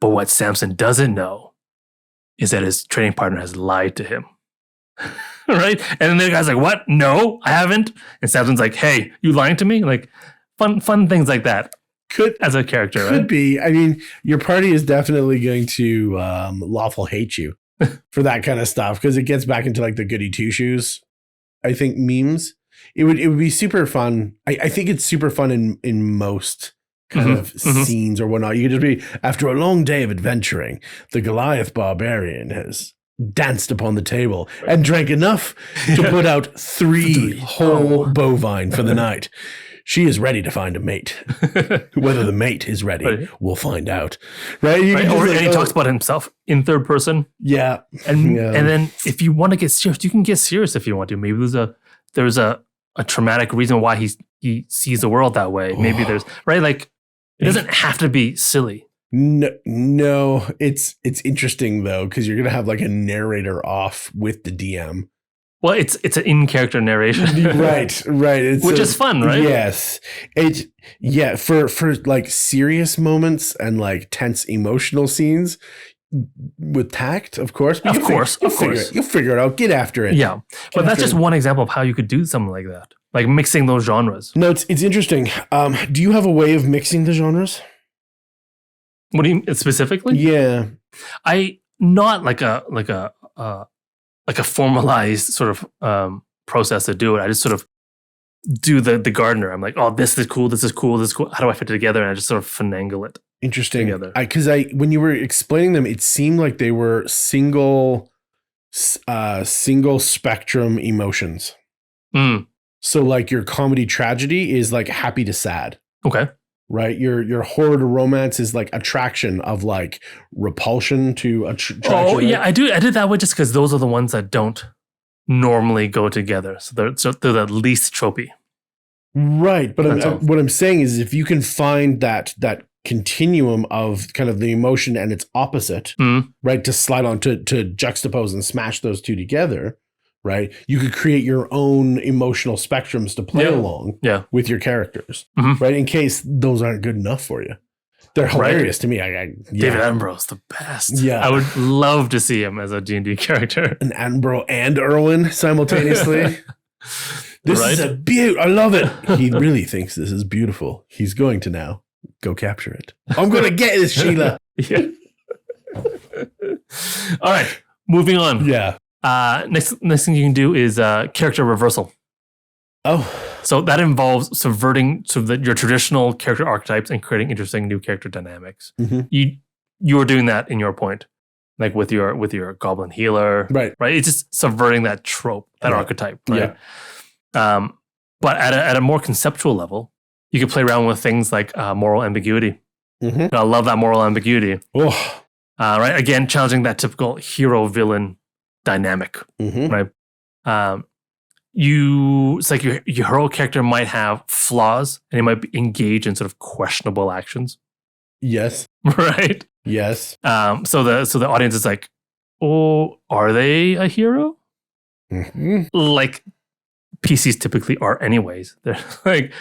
but what Samson doesn't know is that his training partner has lied to him. Right? And then the guy's like, what? No, I haven't. And Samson's like, hey, you lying to me? Like fun things like that. As a character, could be. I mean, your party is definitely going to lawful hate you for that kind of stuff, because it gets back into like the goody two shoes, I think, memes. It would be super fun. I think it's super fun in most kind of scenes or whatnot. You could just be, after a long day of adventuring, the Goliath barbarian has danced upon the table and drank enough to put out 3 whole bovine for the night. She is ready to find a mate. Whether the mate is ready, we'll find out. Right? And he talks about himself in third person. Yeah. And then if you want to get serious, you can get serious if you want to. Maybe there's a traumatic reason why he sees the world that way. Maybe there's like it doesn't have to be silly. No, it's interesting though, because you're gonna have like a narrator off with the DM. Well, it's an in-character narration, right. Which is fun, right? Yes, for like serious moments and like tense emotional scenes with tact, of course. Of course, you'll figure it out. Get after it. Yeah, but that's just one example of how you could do something like that, like mixing those genres. No, it's interesting. Do you have a way of mixing the genres? What do you mean specifically? Yeah, I not like a formalized sort of process to do it. I just sort of do the gardener. I'm like, oh, this is cool. How do I fit it together? And I just sort of finagle it. Interesting. Together. Because when you were explaining them, it seemed like they were single spectrum emotions. So like your comedy tragedy is like happy to sad. Okay. Right, your horror to romance is like attraction of like repulsion to attraction. Oh yeah, I did that way just because those are the ones that don't normally go together. So they're the least tropey. Right, but what I'm saying is, if you can find that continuum of kind of the emotion and its opposite, right, to slide on to juxtapose and smash those two together. Right, you could create your own emotional spectrums to play along with your characters, right? In case those aren't good enough for you, they're hilarious to me. David Attenborough's the best. Yeah, I would love to see him as a D&D character. An Attenborough and Irwin simultaneously. This is a beaut. I love it. He really thinks this is beautiful. He's going to now go capture it. I'm going to get this, Sheila. Yeah. All right, moving on. Yeah. Next thing you can do is character reversal. Oh, so that involves subverting your traditional character archetypes and creating interesting new character dynamics. You are doing that in your point, like with your goblin healer, right? It's just subverting that trope, that archetype, right? Yeah. But at a more conceptual level, you can play around with things like moral ambiguity. And I love that moral ambiguity. Right, again, challenging that typical hero villain dynamic, right? It's like your hero character might have flaws and he might be engaged in sort of questionable actions. Yes. Right. Yes. So the audience is like, oh, are they a hero? Like PCs typically are, anyways. They're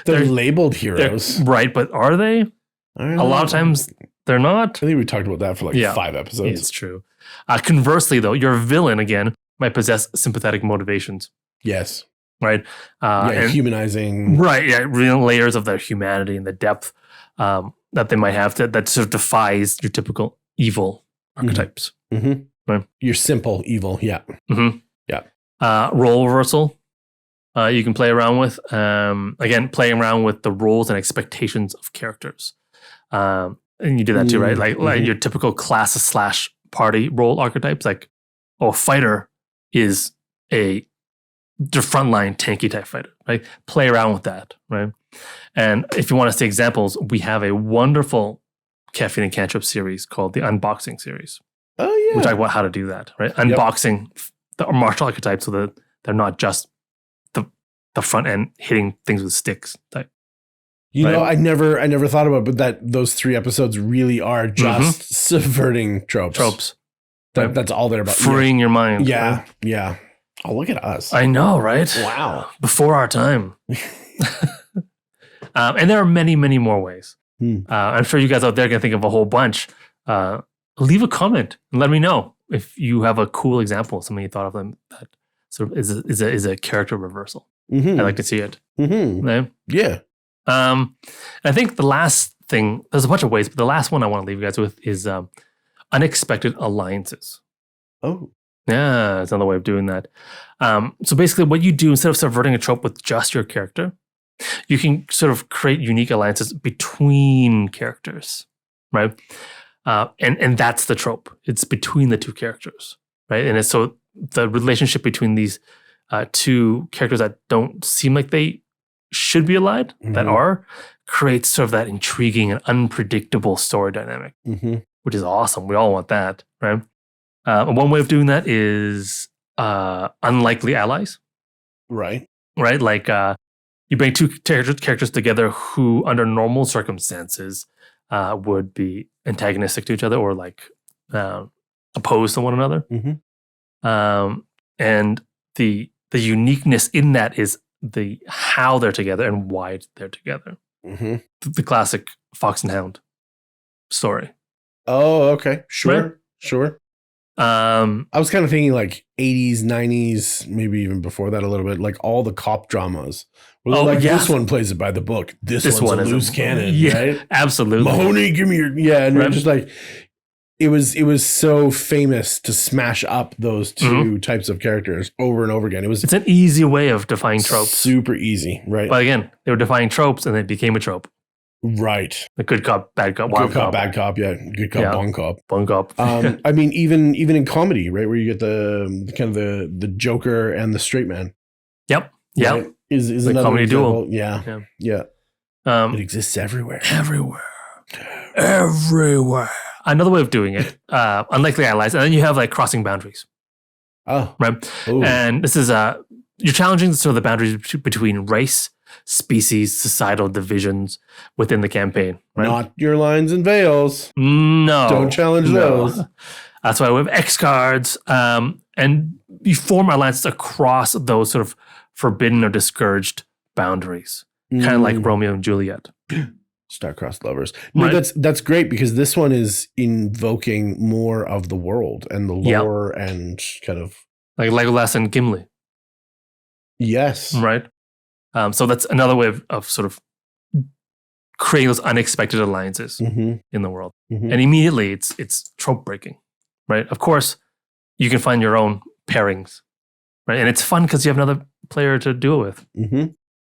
labeled heroes, right? But are they? A lot of times they're not. I think we talked about that for like 5 episodes. It's true. Conversely, though, your villain, again, might possess sympathetic motivations. Yes. Right? And humanizing. Right, yeah. Real layers of their humanity and the depth that they might have that sort of defies your typical evil archetypes. Right? Your simple evil, yeah. Yeah. Role reversal. You can play around with. Again, playing around with the roles and expectations of characters. And you do that too, right? Like your typical class/party role archetypes, like, a fighter is the frontline tanky type fighter, right? Play around with that, right? And if you want to see examples, we have a wonderful Caffeine and Cantrips series called the Unboxing series. Oh yeah. We talk about how to do that, right? Unboxing the martial archetypes so that they're not just the front end hitting things with sticks type. You know, I never thought about it, but that those 3 episodes really are just subverting tropes. That's all they're about. Freeing your mind. Yeah. Right? Yeah. Oh, look at us. I know, right? Wow. Before our time. And there are many, many more ways. I'm sure you guys out there can think of a whole bunch. Leave a comment and let me know if you have a cool example, something you thought of them that sort of is a character reversal. I'd like to see it. Right? Yeah. I think the last thing, there's a bunch of ways, but the last one I want to leave you guys with is unexpected alliances. Oh. Yeah, it's another way of doing that. So basically what you do instead of subverting a trope with just your character, you can sort of create unique alliances between characters, right? And that's the trope. It's between the two characters, right? And it's so the relationship between these two characters that don't seem like they should be allied, that are, creates sort of that intriguing and unpredictable story dynamic, which is awesome. We all want that, right? One way of doing that is unlikely allies. Right. Right? Like you bring two characters together who, under normal circumstances, would be antagonistic to each other or like opposed to one another. And the uniqueness in that is the how they're together and why they're together. The classic Fox and Hound story. Oh, okay. Sure. Right? Sure. I was kind of thinking like 80s, 90s, maybe even before that a little bit, like all the cop dramas. This one plays it by the book. This one's a loose cannon, right? Absolutely. Mahoney, give me your and we're just like it was so famous to smash up those two types of characters over and over again. It's an easy way of defying tropes. Super easy, right? But again, they were defying tropes and it became a trope. Right. The good cop, bad cop, good cop, bad cop, yeah. Good cop, bong cop. Bong cop. I mean, even in comedy, right, where you get the kind of the Joker and the straight man. Yep. Right? Is the another comedy example. duo. Yeah. It exists everywhere. Everywhere. Another way of doing it, unlikely allies, and then you have like crossing boundaries. Oh. Right. Ooh. And this is you're challenging sort of the boundaries between race, species, societal divisions within the campaign. Right? Not your lines and veils. No. Don't challenge those. That's why we have X cards. And you form alliances across those sort of forbidden or discouraged boundaries. Kind of like Romeo and Juliet. Star-crossed lovers. No, right. that's great because this one is invoking more of the world and the lore and kind of like Legolas and Gimli. Yes. Right. So that's another way of sort of creating those unexpected alliances in the world. And immediately it's trope breaking, right? Of course, you can find your own pairings, right? And it's fun because you have another player to do it with.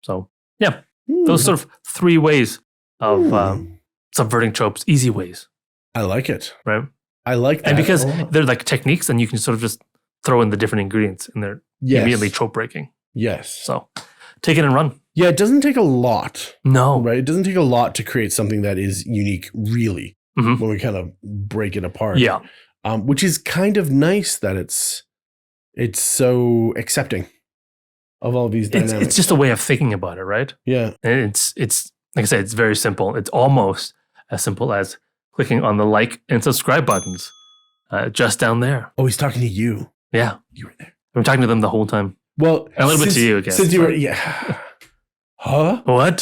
So yeah, those sort of 3 ways of subverting tropes, easy ways. I like it. Right. I like that. And because they're like techniques and you can sort of just throw in the different ingredients and they're immediately trope breaking. Yes. So take it and run. Yeah, it doesn't take a lot. No. Right? It doesn't take a lot to create something that is unique, really, when we kind of break it apart. Yeah. Which is kind of nice that it's so accepting of all these dynamics. It's just a way of thinking about it, right? Yeah. And it's like I said, it's very simple. It's almost as simple as clicking on the like and subscribe buttons just down there. Oh, he's talking to you. Yeah. You were there. I'm talking to them the whole time. Well, a little bit to you again. Since you were, huh? What?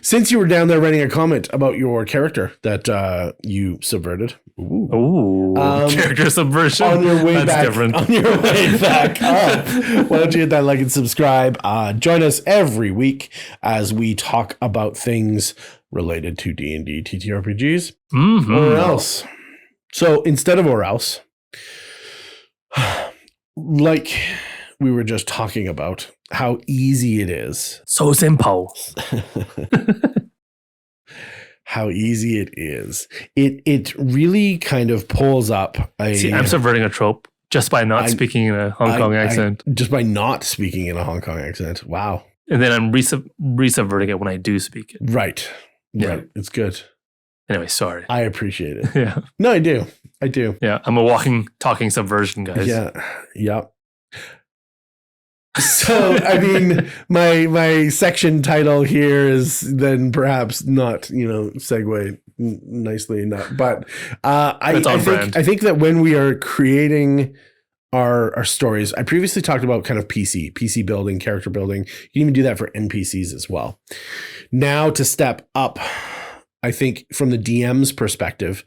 Since you were down there writing a comment about your character that you subverted. Ooh. Character subversion. On your way That's back. Different. On your way back up. Why don't you hit that like and subscribe? Join us every week as we talk about things related to D&D, TTRPGs, or else. So instead of or else, like we were just talking about, how easy it is. So simple. How easy it is. It really kind of pulls up a... See, I'm subverting a trope Just by not speaking in a Hong Kong accent. Just by not speaking in a Hong Kong accent. Wow. And then I'm resubverting it when I do speak it. Right. Yeah. Right. It's good. Anyway, sorry. I appreciate it. Yeah. No, I do. Yeah. I'm a walking, talking subversion, guys. Yeah. Yep. So, I mean, my section title here is then perhaps not, segue nicely enough. But I think that when we are creating our stories, I previously talked about kind of PC building, character building. You can even do that for NPCs as well. Now to step up, I think from the DM's perspective,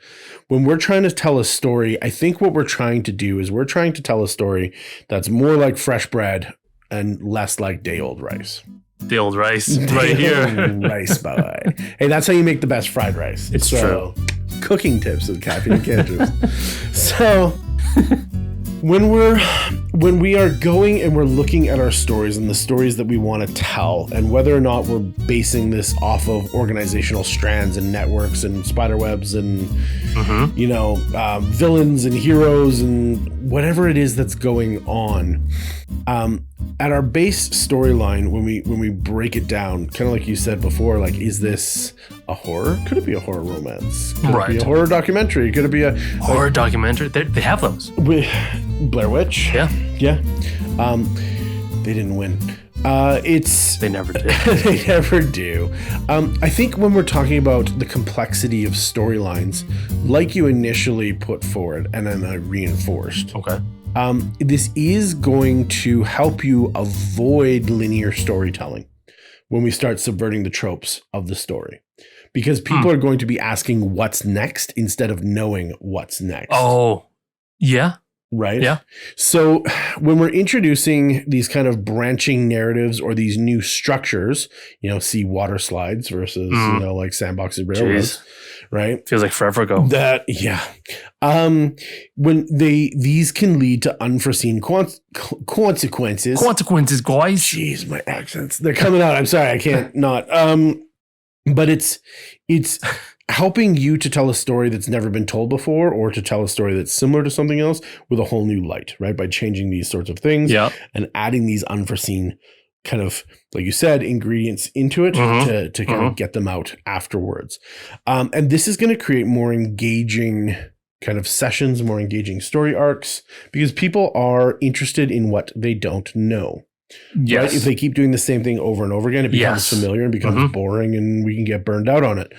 when we're trying to tell a story, I think what we're trying to do is we're trying to tell a story that's more like fresh bread and less like day old rice. Day old rice right here. Rice, boy. Hey, that's how you make the best fried rice. It's true. Cooking tips with Caffeine Cantrips. So when we are going and we're looking at our stories and the stories that we want to tell, and whether or not we're basing this off of organizational strands and networks and spider webs and villains and heroes and whatever it is that's going on, at our base storyline, when we break it down, kind of like you said before, like, is this a horror? Could it be a horror romance? Could it be a horror documentary? Could it be a horror documentary? They have those. Blair Witch. Yeah. They didn't win. They never did. They never do. I think when we're talking about the complexity of storylines, like you initially put forward, and then I reinforced. Okay. This is going to help you avoid linear storytelling when we start subverting the tropes of the story, because people are going to be asking what's next instead of knowing what's next. Oh, yeah. Right? Yeah. So when we're introducing these kind of branching narratives or these new structures, see water slides versus, like sandboxes, railroads, right? Feels like forever ago. When these can lead to unforeseen consequences. Consequences, guys. Jeez, my accents. They're coming out. I'm sorry. I can't not. But it's helping you to tell a story that's never been told before, or to tell a story that's similar to something else with a whole new light, right? By changing these sorts of things and adding these unforeseen kind of, like you said, ingredients into it to kind of get them out afterwards. And this is going to create more engaging kind of sessions, more engaging story arcs, because people are interested in what they don't know. Yes. Right? If they keep doing the same thing over and over again, it becomes familiar and becomes boring, and we can get burned out on it.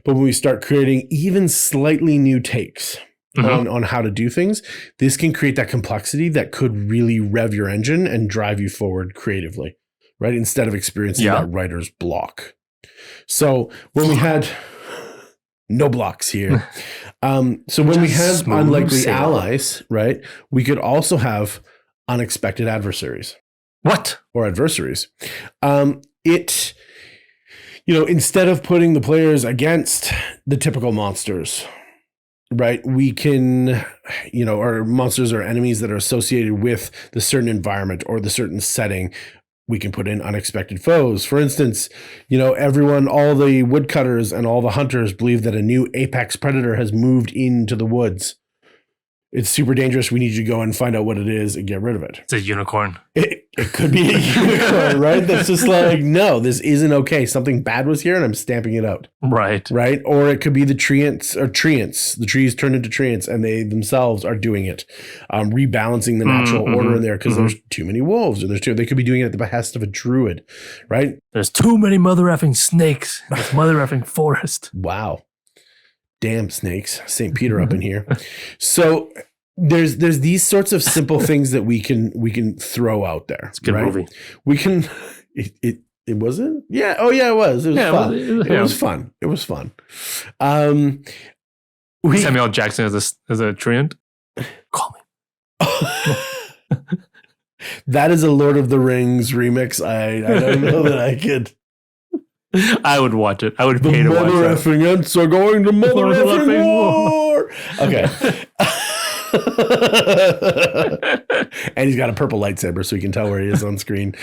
But when we start creating even slightly new takes on how to do things, this can create that complexity that could really rev your engine and drive you forward creatively, right? Instead of experiencing that writer's block. So when we had no blocks here. So when we have unlikely allies, right, we could also have unexpected adversaries. What? Or adversaries. Instead of putting the players against the typical monsters, right, we can, our monsters are enemies that are associated with the certain environment or the certain setting. We can put in unexpected foes. For instance, all the woodcutters and all the hunters believe that a new apex predator has moved into the woods. It's super dangerous. We need you to go and find out what it is and get rid of it. It's a unicorn. It could be a unicorn, right? That's just like, no, this isn't okay. Something bad was here and I'm stamping it out. Right. Right. Or it could be the treants. The trees turn into treants and they themselves are doing it. Rebalancing the natural order in there because there's too many wolves, or they could be doing it at the behest of a druid, right? There's too many mother effing snakes in this mother effing forest. Wow. Damn snakes, St. Peter up in here. So there's these sorts of simple things that we can throw out there. It's a good movie. We can. It wasn't. Yeah. Oh yeah, it was. It was fun. It was fun. Samuel Jackson as a treant. Call me. That is a Lord of the Rings remix. I don't know that I could. I would watch it. I would pay to watch it. The mother effing Ents are going to mother effing war. Okay. And he's got a purple lightsaber, so you can tell where he is on screen.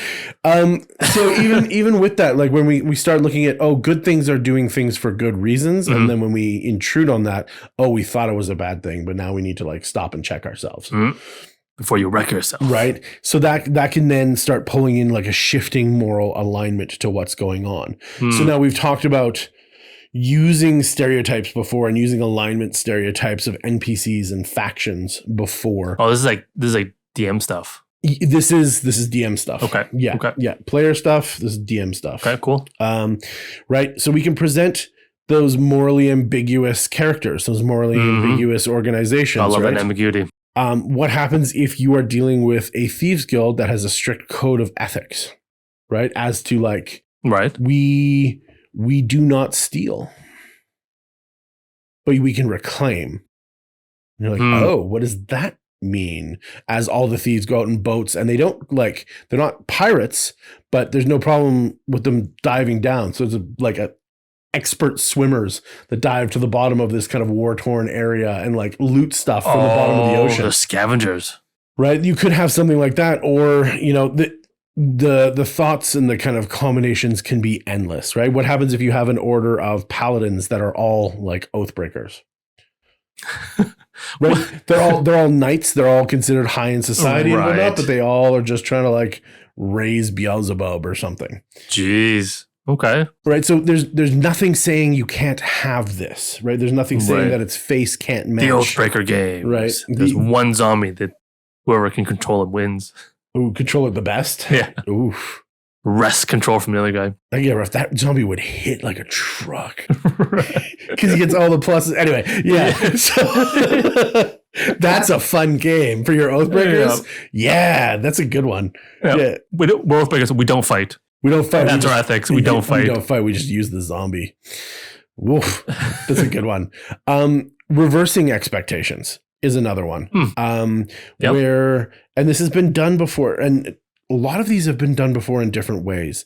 So even with that, like when we start looking at, good things are doing things for good reasons, and then when we intrude on that, we thought it was a bad thing, but now we need to like stop and check ourselves. before you wreck yourself. Right. So that can then start pulling in like a shifting moral alignment to what's going on. So now we've talked about using stereotypes before and using alignment stereotypes of NPCs and factions before. Oh, this is like DM stuff. This is DM stuff. Okay. Yeah. Okay. Yeah. Player stuff. This is DM stuff. Okay, cool. Right. So we can present those morally ambiguous characters, those morally ambiguous organizations. I love right? that ambiguity. What happens if you are dealing with a thieves guild that has a strict code of ethics, right? As to like, right, we do not steal, but we can reclaim. And you're like, oh, what does that mean? As all the thieves go out in boats, and they're not pirates, but there's no problem with them diving down. So it's like a expert swimmers that dive to the bottom of this kind of war-torn area and like loot stuff from the bottom of the ocean. The scavengers. Right? You could have something like that, or the thoughts and the kind of combinations can be endless, right? What happens if you have an order of paladins that are all like oath breakers? Right? they're all knights, they're all considered high in society and whatnot, but they all are just trying to like raise Beelzebub or something. Jeez. Okay. Right. So there's nothing saying you can't have this, right? There's nothing saying that its face can't match. The Oathbreaker game. Right. There's one zombie that whoever can control it wins. Ooh, control it the best. Yeah. Oof. Wrest control from the other guy. Yeah, if that zombie would hit like a truck. Because he gets all the pluses. Anyway, yeah. So that's a fun game for your Oathbreakers. Yeah, that's a good one. Yeah. We're Oathbreakers, we don't fight. We don't fight. That's our ethics. We don't fight. We don't fight. We just use the zombie. Woof. That's a good one. Reversing expectations is another one. Where, and this has been done before, and a lot of these have been done before in different ways.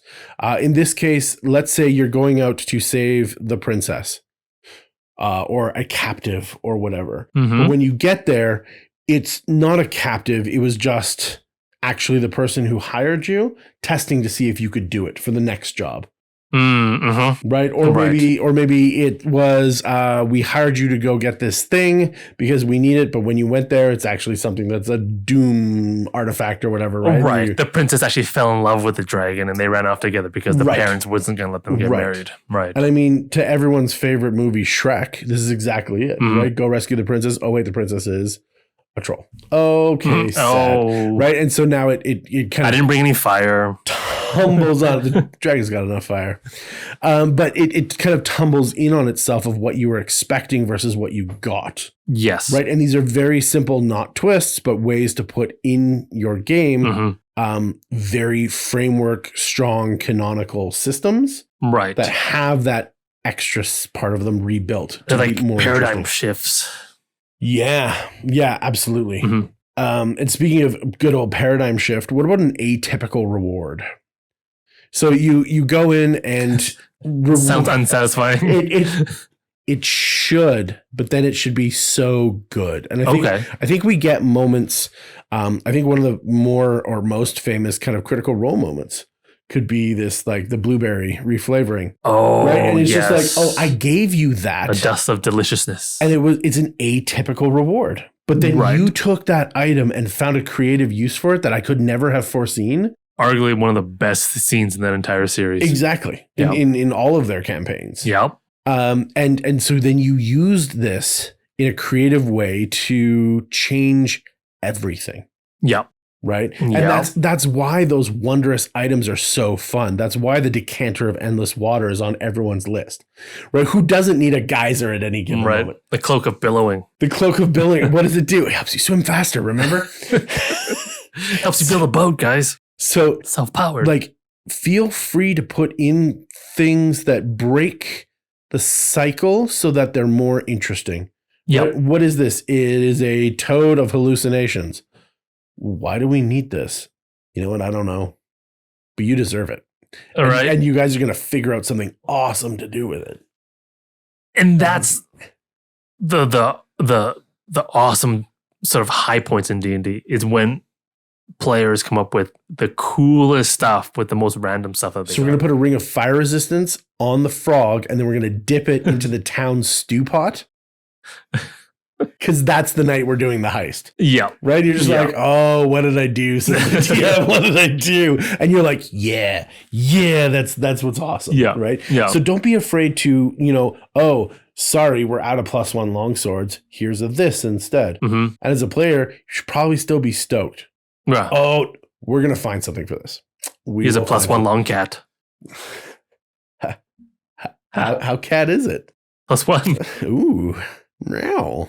In this case, let's say you're going out to save the princess or a captive or whatever. But when you get there, it's not a captive. It was just actually the person who hired you testing to see if you could do it for the next job. Right. Or maybe it was, we hired you to go get this thing because we need it. But when you went there, it's actually something that's a doom artifact or whatever. Right. Right. The princess actually fell in love with the dragon and they ran off together because the parents wasn't going to let them get married. Right. And I mean, to everyone's favorite movie, Shrek, this is exactly it. Right. Go rescue the princess. Oh, wait, the princess is a troll. Okay. Sad. Right. And so now it kind of, I didn't bring any fire. Tumbles on. The dragon's got enough fire. But it kind of tumbles in on itself of what you were expecting versus what you got. Yes. Right. And these are very simple, not twists, but ways to put in your game very framework, strong, canonical systems. Right. That have that extra part of them rebuilt. They're like more paradigm shifts. Yeah. Yeah, absolutely. And speaking of good old paradigm shift, what about an atypical reward? So you go in and sounds unsatisfying. It should, but then it should be so good. And I think we get moments. I think one of the more or most famous kind of critical role moments could be this, like the blueberry reflavoring. Oh, right. And it's just like, oh, I gave you that. A dust of deliciousness. And it's an atypical reward. But then you took that item and found a creative use for it that I could never have foreseen. Arguably one of the best scenes in that entire series. Exactly. Yep. In all of their campaigns. Yep. And so then you used this in a creative way to change everything. Yep. Right. And that's why those wondrous items are so fun. That's why the decanter of endless water is on everyone's list. Right. Who doesn't need a geyser at any given moment? The cloak of billowing. The cloak of billowing. What does it do? It helps you swim faster, remember? Helps you build a boat, guys. So self-powered. Like, feel free to put in things that break the cycle so that they're more interesting. Yep. What is this? It is a toad of hallucinations. Why do we need this? You know what? I don't know. But you deserve it. All right. And you guys are going to figure out something awesome to do with it. And that's the awesome sort of high points in D&D is when players come up with the coolest stuff with the most random stuff. So we're going to put a ring of fire resistance on the frog, and then we're going to dip it into the town stew pot. because that's the night we're doing the heist. Yeah. Right? You're just like, oh, what did I do? So what did I do? And you're like, yeah, that's what's awesome. Yeah. Right? Yeah. So don't be afraid to, oh, sorry, we're out of +1 longswords. Here's a this instead. Mm-hmm. And as a player, you should probably still be stoked. Yeah. Oh, we're going to find something for this. Here's a +1 long cat. How cat is it? +1. Ooh, meow.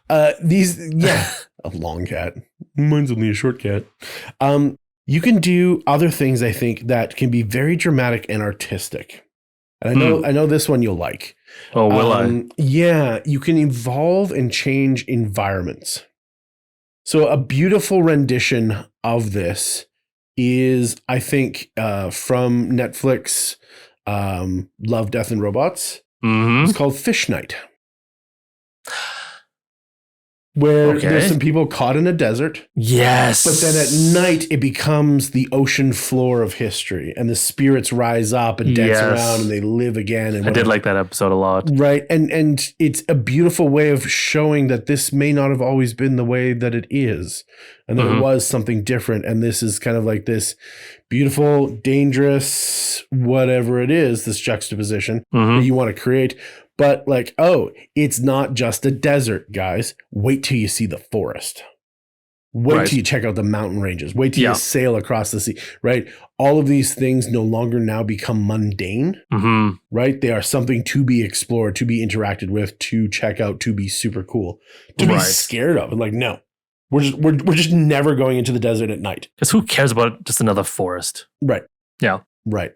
A long cat. Mine's only a short cat. You can do other things, I think, that can be very dramatic and artistic. And I know this one you'll like. Oh, will I? Yeah, you can evolve and change environments. So a beautiful rendition of this is, I think, from Netflix, Love, Death, and Robots. Mm-hmm. It's called Fish Night. Where there's some people caught in a desert. Yes. But then at night, it becomes the ocean floor of history. And the spirits rise up and dance around and they live again. And I did like that episode a lot. Right. And it's a beautiful way of showing that this may not have always been the way that it is. And that it was something different. And this is kind of like this beautiful, dangerous, whatever it is, this juxtaposition that you want to create. But like, oh, it's not just a desert, guys. Wait till you see the forest. Wait till you check out the mountain ranges. Wait till you sail across the sea, right? All of these things no longer now become mundane, right? They are something to be explored, to be interacted with, to check out, to be super cool, to be scared of. And like, no, we're just never going into the desert at night. Because who cares about just another forest? Right. Yeah. Right.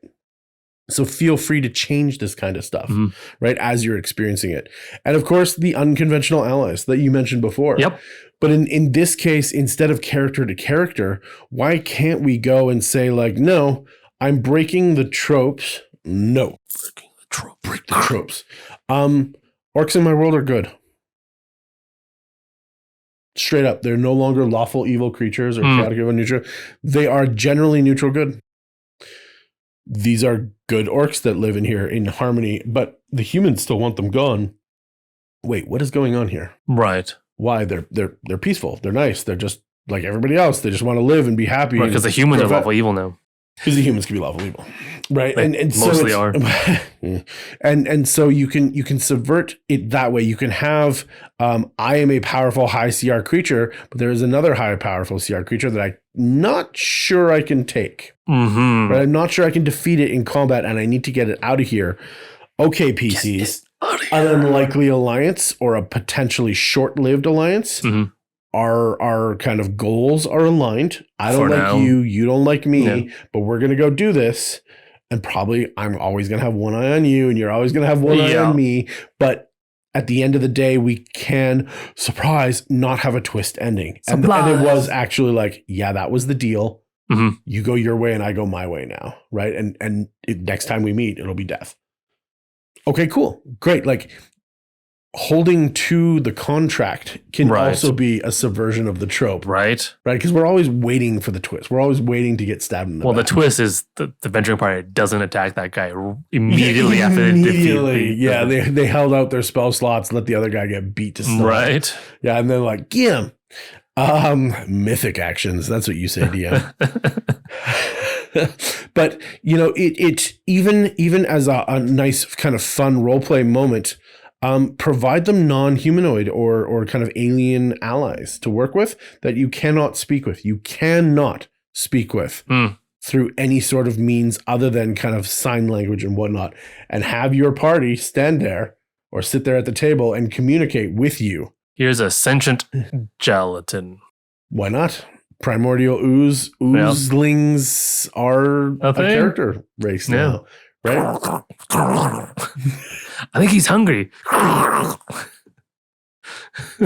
So feel free to change this kind of stuff, right, as you're experiencing it. And of course, the unconventional allies that you mentioned before. Yep. But in this case, instead of character to character, why can't we go and say like, no, I'm breaking the tropes. No. Breaking the trope. Break the tropes. Orcs in my world are good. Straight up. They're no longer lawful evil creatures or chaotic evil neutral. They are generally neutral good. These are good orcs that live in here in harmony, but the humans still want them gone. Wait, what is going on here? Right. Why? They're peaceful. They're nice. They're just like everybody else. They just want to live and be happy. Right, because the humans are lawful evil now. Because the humans can be lawful evil, right? They and mostly so are. and so you can subvert it that way. You can have I am a powerful high CR creature, but there is another high powerful CR creature that I'm not sure I can take. Right? I'm not sure I can defeat it in combat, and I need to get it out of here. Okay, PCs, an unlikely alliance or a potentially short-lived alliance. Our kind of goals are aligned. I don't like you. You don't like me. But we're going to go do this. And probably I'm always going to have one eye on you and you're always going to have one eye on me. But at the end of the day, we can, surprise, not have a twist ending. And it was actually like, yeah, that was the deal. You go your way and I go my way now. Right. And next time we meet, it'll be death. Okay, cool. Great. Like, holding to the contract can also be a subversion of the trope. Right? Because we're always waiting for the twist. We're always waiting to get stabbed in the back. The twist is the venturing party doesn't attack that guy immediately after they defeat. Yeah, they held out their spell slots, let the other guy get beat to stuff. Right. Yeah, and then like, get him. Mythic actions. That's what you say, DM. But, it even as a nice kind of fun roleplay moment, provide them non-humanoid or kind of alien allies to work with that you cannot speak with. You cannot speak with through any sort of means other than kind of sign language and whatnot, and have your party stand there or sit there at the table and communicate with you. Here's a sentient gelatin. Why not? Primordial oozelings are a character race now, right? I think he's hungry.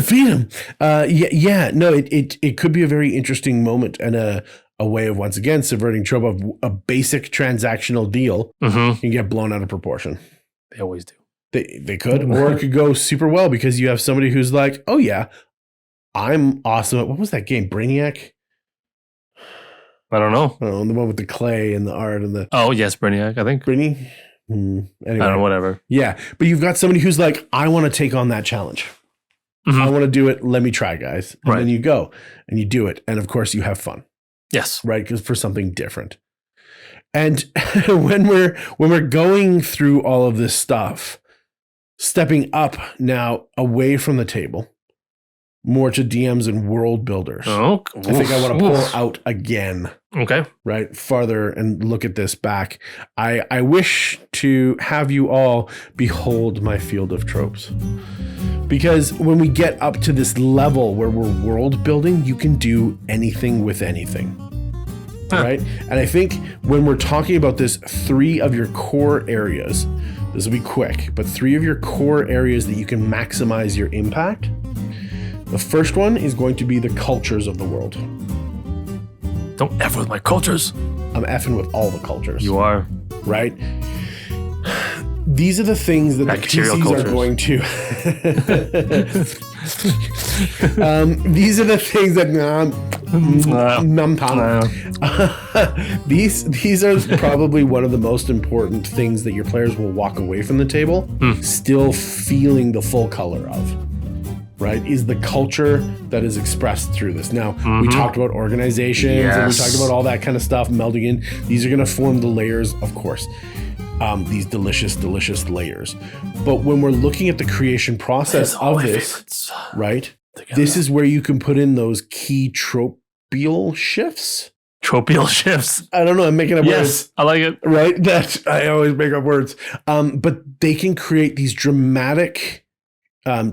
Feed him. It could be a very interesting moment and a way of, once again, subverting trope of a basic transactional deal can get blown out of proportion. They always do. They could, or it could go super well because you have somebody who's like, oh yeah, I'm awesome at, what was that game? Brainiac? I don't know. The one with the clay and the art and the... Oh, yes, Brainiac, I think. Anyway. I don't know, whatever. Yeah, but you've got somebody who's like, I want to take on that challenge. I want to do it. Let me try, guys. And Right. then you go and you do it. And of course you have fun, Yes. right? Because for something different. And when we're going through all of this stuff, stepping up now away from the table, more to DMs and world builders. Oh, I think I want to pull out again. Okay. Right, farther and look at this back. I wish to have you all behold my field of tropes. Because when we get up to this level where we're world building, you can do anything with anything. Right? And I think when we're talking about this, 3 of your core areas, this will be quick, but 3 of your core areas that you can maximize your impact. The first one is going to be the cultures of the world. Don't F with my cultures. I'm effing with all the cultures. You are. Right? These are the things that Bacterial the PCs cultures. are going to. These are the things that these are probably one of the most important things that your players will walk away from the table still feeling the full color of. Right, is the culture that is expressed through this. Now, we talked about organizations and we talked about all that kind of stuff melding in. These are going to form the layers, of course, these delicious, delicious layers. But when we're looking at the creation process of this, right, this is where you can put in those key tropial shifts. Tropial shifts. I don't know, I'm making up words. Yes, I like it. Right, that I always make up words. But they can create these dramatic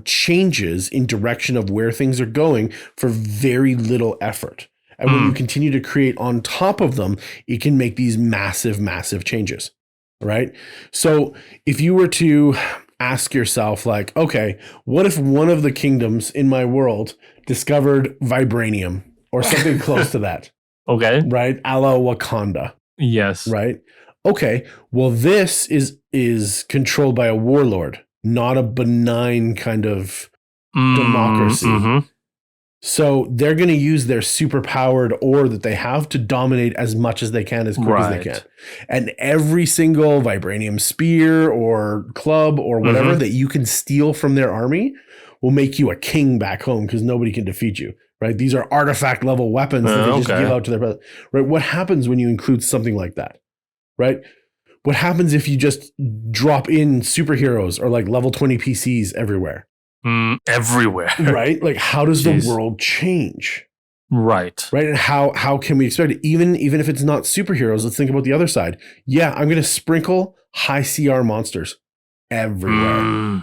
changes in direction of where things are going for very little effort. And when you continue to create on top of them, it can make these massive, massive changes, right? So if you were to ask yourself like, okay, what if one of the kingdoms in my world discovered vibranium or something close to that, Okay. right? A la Wakanda, Yes. right? Okay, well, this is controlled by a warlord, not a benign kind of democracy. So they're going to use their superpowered ore that they have to dominate as much as they can, as quick as they can. And every single vibranium spear or club or whatever that you can steal from their army will make you a king back home because nobody can defeat you, right? These are artifact level weapons that they just give out to their brother, right? What happens when you include something like that, right? What happens if you just drop in superheroes or like level 20 PCs everywhere? Everywhere. Right? Like, how does the world change? Right. Right. And how can we expect it? Even if it's not superheroes, let's think about the other side. Yeah, I'm going to sprinkle high CR monsters everywhere.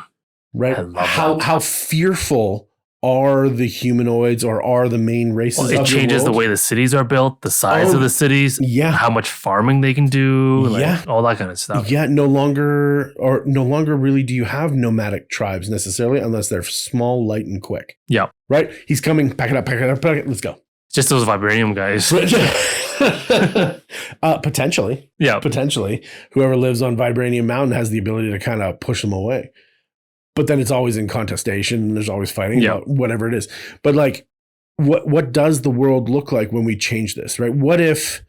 Right? I love how fearful are the humanoids or are the main races? Well, it changes the way the cities are built, the size of the cities, how much farming they can do, all that kind of stuff. Yeah, no longer really do you have nomadic tribes necessarily, unless they're small, light, and quick. Yeah. Right? He's coming, pack it up, let's go. Just those vibranium guys. Potentially. Yeah. Potentially. Whoever lives on Vibranium Mountain has the ability to kind of push them away. But then it's always in contestation and there's always fighting about whatever it is. But like, what does the world look like when we change this, right? What if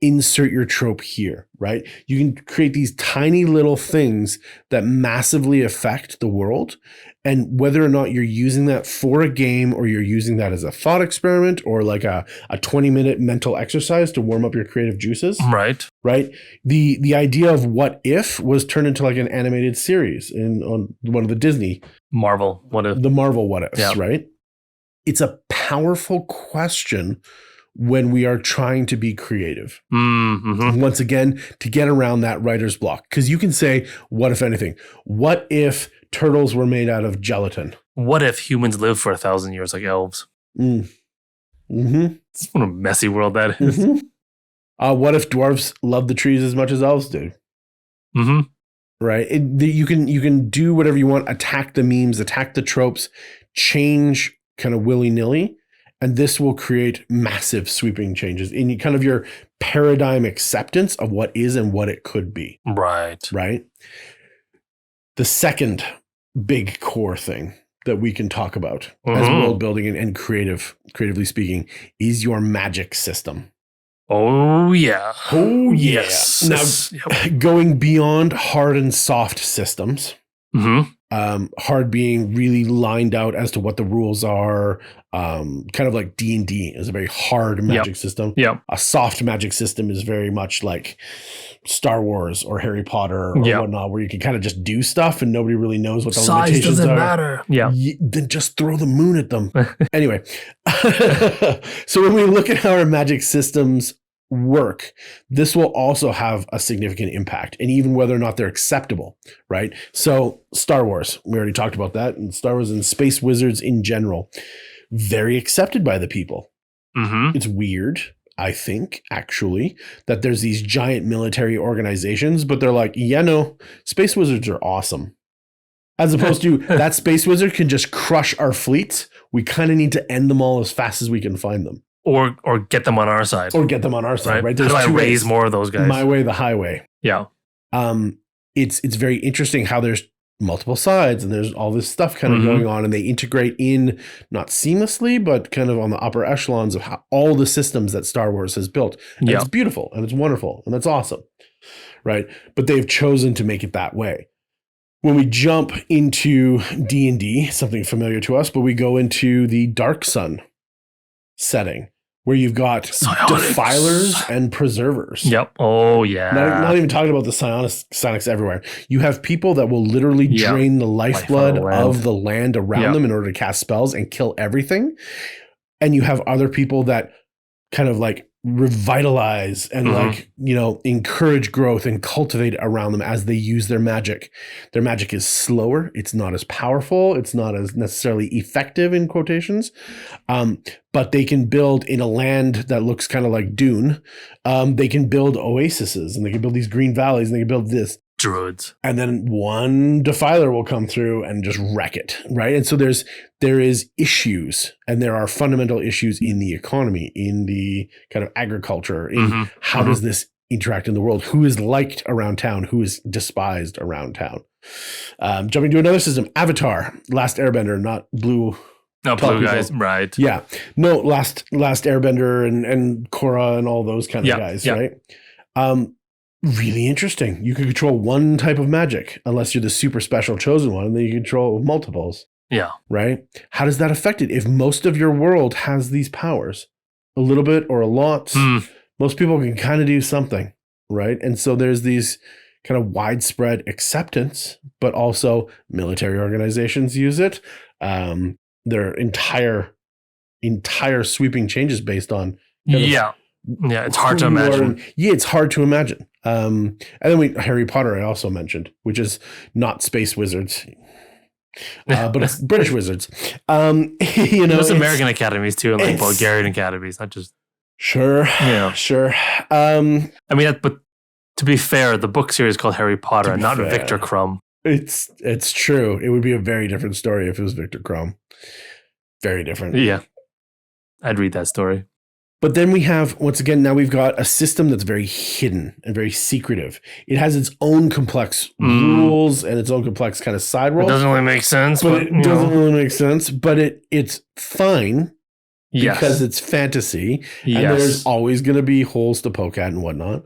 insert your trope here, right? You can create these tiny little things that massively affect the world. And whether or not you're using that for a game or you're using that as a thought experiment or like a 20-minute mental exercise to warm up your creative juices. Right. The idea of what if was turned into like an animated series on one of the Disney. Marvel what if. The Marvel what ifs, right? It's a powerful question when we are trying to be creative. Once again, to get around that writer's block. Because you can say, what if anything? What if turtles were made out of gelatin? What if humans live for 1,000 years like elves? It's what a messy world that is. What if dwarves love the trees as much as elves do? Right? You can do whatever you want, attack the memes, attack the tropes, change kind of willy-nilly. And this will create massive sweeping changes in kind of your paradigm acceptance of what is and what it could be. Right. The second big core thing that we can talk about as world building and creatively speaking is your magic system. Oh, yeah. Oh, yes. Now, going beyond hard and soft systems, Hard being really lined out as to what the rules are. Kind of like D&D is a very hard magic system. Yeah. A soft magic system is very much like Star Wars or Harry Potter or whatnot, where you can kind of just do stuff and nobody really knows what the limitations doesn't are. Matter. Yeah. Then just throw the moon at them. Anyway, so when we look at how our magic systems work, this will also have a significant impact, and even whether or not they're acceptable, right? So Star Wars, we already talked about that, and Star Wars and space wizards in general, very accepted by the people. Mm-hmm. It's weird, I think, actually, that there's these giant military organizations, but they're like, yeah, no, space wizards are awesome. As opposed to that space wizard can just crush our fleets. We kind of need to end them all as fast as we can find them. Or get them on our side. Or get them on our side, right? There's How do I raise more of those guys? My way, the highway. Yeah. It's very interesting how there's multiple sides and there's all this stuff kind of going on, and they integrate in not seamlessly, but kind of on the upper echelons of how all the systems that Star Wars has built. And it's beautiful and it's wonderful and that's awesome, right? But they've chosen to make it that way. When we jump into D&D, something familiar to us, but we go into the Dark Sun setting where you've got defilers and preservers. Yep. Oh, yeah. Not even talking about the psionics everywhere. You have people that will literally drain the lifeblood of the land around them in order to cast spells and kill everything. And you have other people that kind of like revitalize and like, you know, encourage growth and cultivate around them as they use their magic. Their magic is slower. It's not as powerful. It's not as necessarily effective in quotations. But they can build in a land that looks kind of like Dune. They can build oases and they can build these green valleys and they can build this. Druids. And then one defiler will come through and just wreck it, right? And so there is issues, and there are fundamental issues in the economy, in the kind of agriculture, in how does this interact in the world? Who is liked around town? Who is despised around town? Jumping to another system, Avatar, Last Airbender, not Blue. No, Blue guys, right? Yeah, no, Last Airbender and Korra and all those kind of guys, right? Really interesting. You can control one type of magic unless you're the super special chosen one, and then you control multiples. Yeah. Right? How does that affect it? If most of your world has these powers, a little bit or a lot, most people can kind of do something, right? And so there's these kind of widespread acceptance, but also military organizations use it. There are entire sweeping changes based on it's hard to imagine. It's hard to imagine. And then Harry Potter I also mentioned, which is not space wizards, but it's British wizards. You know, there's American academies too, and like Bulgarian academies, not just sure. I mean, but to be fair, the book series is called Harry Potter, and not Victor Crumb. It's true. It would be a very different story if it was Victor Crumb. Very different. Yeah, I'd read that story. But then we have, once again, now we've got a system that's very hidden and very secretive. It has its own complex rules and its own complex kind of side roles. It doesn't really make sense. But it doesn't really make sense. But it's fine because it's fantasy. And there's always going to be holes to poke at and whatnot.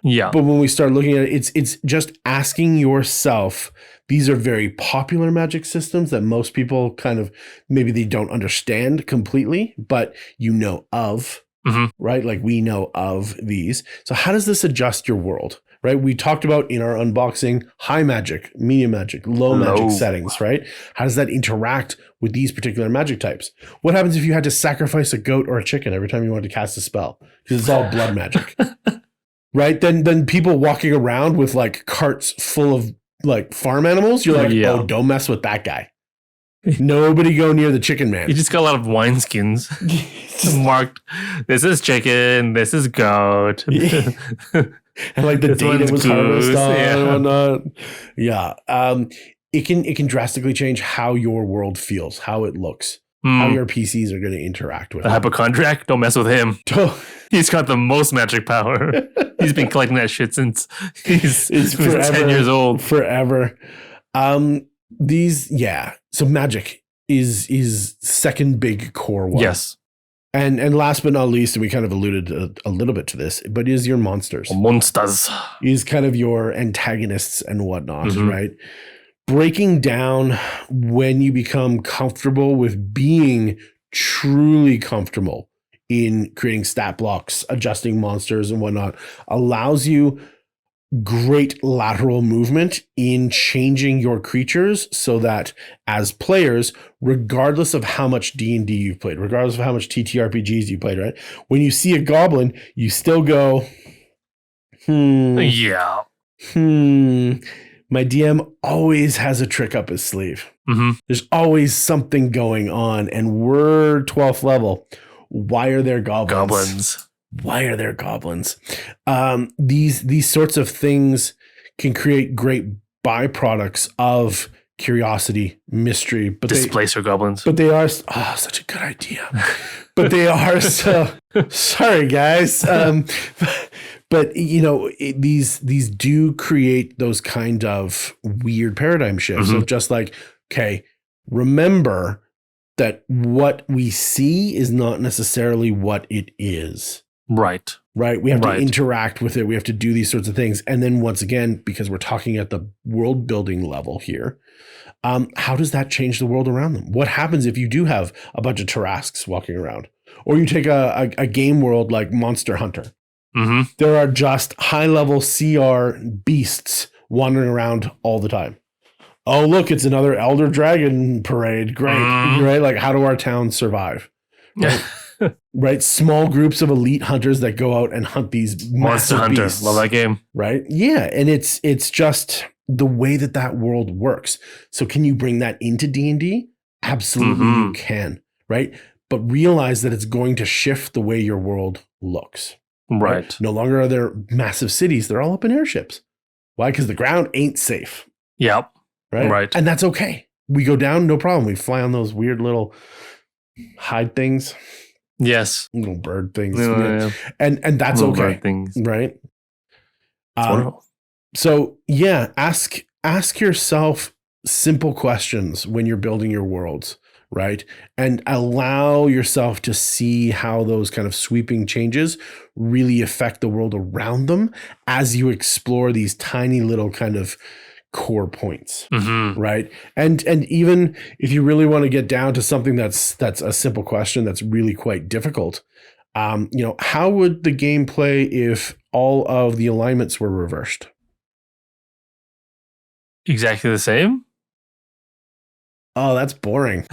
Yeah. But when we start looking at it, it's just asking yourself, these are very popular magic systems that most people kind of, maybe they don't understand completely, but you know of. Right? Like we know of these. So how does this adjust your world? Right? We talked about in our unboxing, high magic, medium magic, low magic settings, right? How does that interact with these particular magic types? What happens if you had to sacrifice a goat or a chicken every time you wanted to cast a spell? Because it's all blood magic. Right? Then people walking around with like carts full of like farm animals, you're like, oh, don't mess with that guy. Nobody go near the chicken man. You just got a lot of wineskins marked. This is chicken. This is goat. And like the date it was harvested and whatnot. Yeah. It can drastically change how your world feels, how it looks, how your PCs are going to interact with the hypochondriac. Don't mess with him. He's got the most magic power. He's been collecting that shit since he's 10 years old. Forever. So magic is second big core one. Yes. And last but not least, and we kind of alluded a little bit to this, but is your monsters. Monsters. Is kind of your antagonists and whatnot, right? breaking down when you become comfortable with being truly comfortable in creating stat blocks, adjusting monsters and whatnot, allows you great lateral movement in changing your creatures so that as players, regardless of how much D&D you've played, regardless of how much TTRPGs you played, right? When you see a goblin, you still go, Yeah. My DM always has a trick up his sleeve. Mm-hmm. There's always something going on, and we're 12th level. Why are there goblins? Why are there goblins? These sorts of things can create great byproducts of curiosity, mystery, but displacer goblins. But they are such a good idea. But they are so sorry, guys. But you know, these do create those kind of weird paradigm shifts of just like, okay, remember that what we see is not necessarily what it is. Right. We have to interact with it. We have to do these sorts of things. And then once again, because we're talking at the world building level here, how does that change the world around them? What happens if you do have a bunch of Tarrasques walking around? Or you take a game world like Monster Hunter. Mm-hmm. There are just high-level CR beasts wandering around all the time. Oh, look, it's another Elder Dragon parade. Great. Right? Like, how do our towns survive? Right? Right? Small groups of elite hunters that go out and hunt these Monster Hunter. Beasts, love that game. Right? Yeah. And it's just the way that world works. So can you bring that into D&D? Absolutely you can. Right? But realize that it's going to shift the way your world looks. Right. No longer are there massive cities. They're all up in airships. Why? Because the ground ain't safe. Yep. Right. And that's okay. We go down, no problem. We fly on those weird little hide things. Yes. Little bird things. Yeah. And that's little okay. Bird things. Right. Wonderful. So yeah, ask yourself simple questions when you're building your worlds. Right. And allow yourself to see how those kind of sweeping changes really affect the world around them as you explore these tiny little kind of core points. Right. And even if you really want to get down to something that's a simple question that's really quite difficult, how would the game play if all of the alignments were reversed? Exactly the same? Oh, that's boring.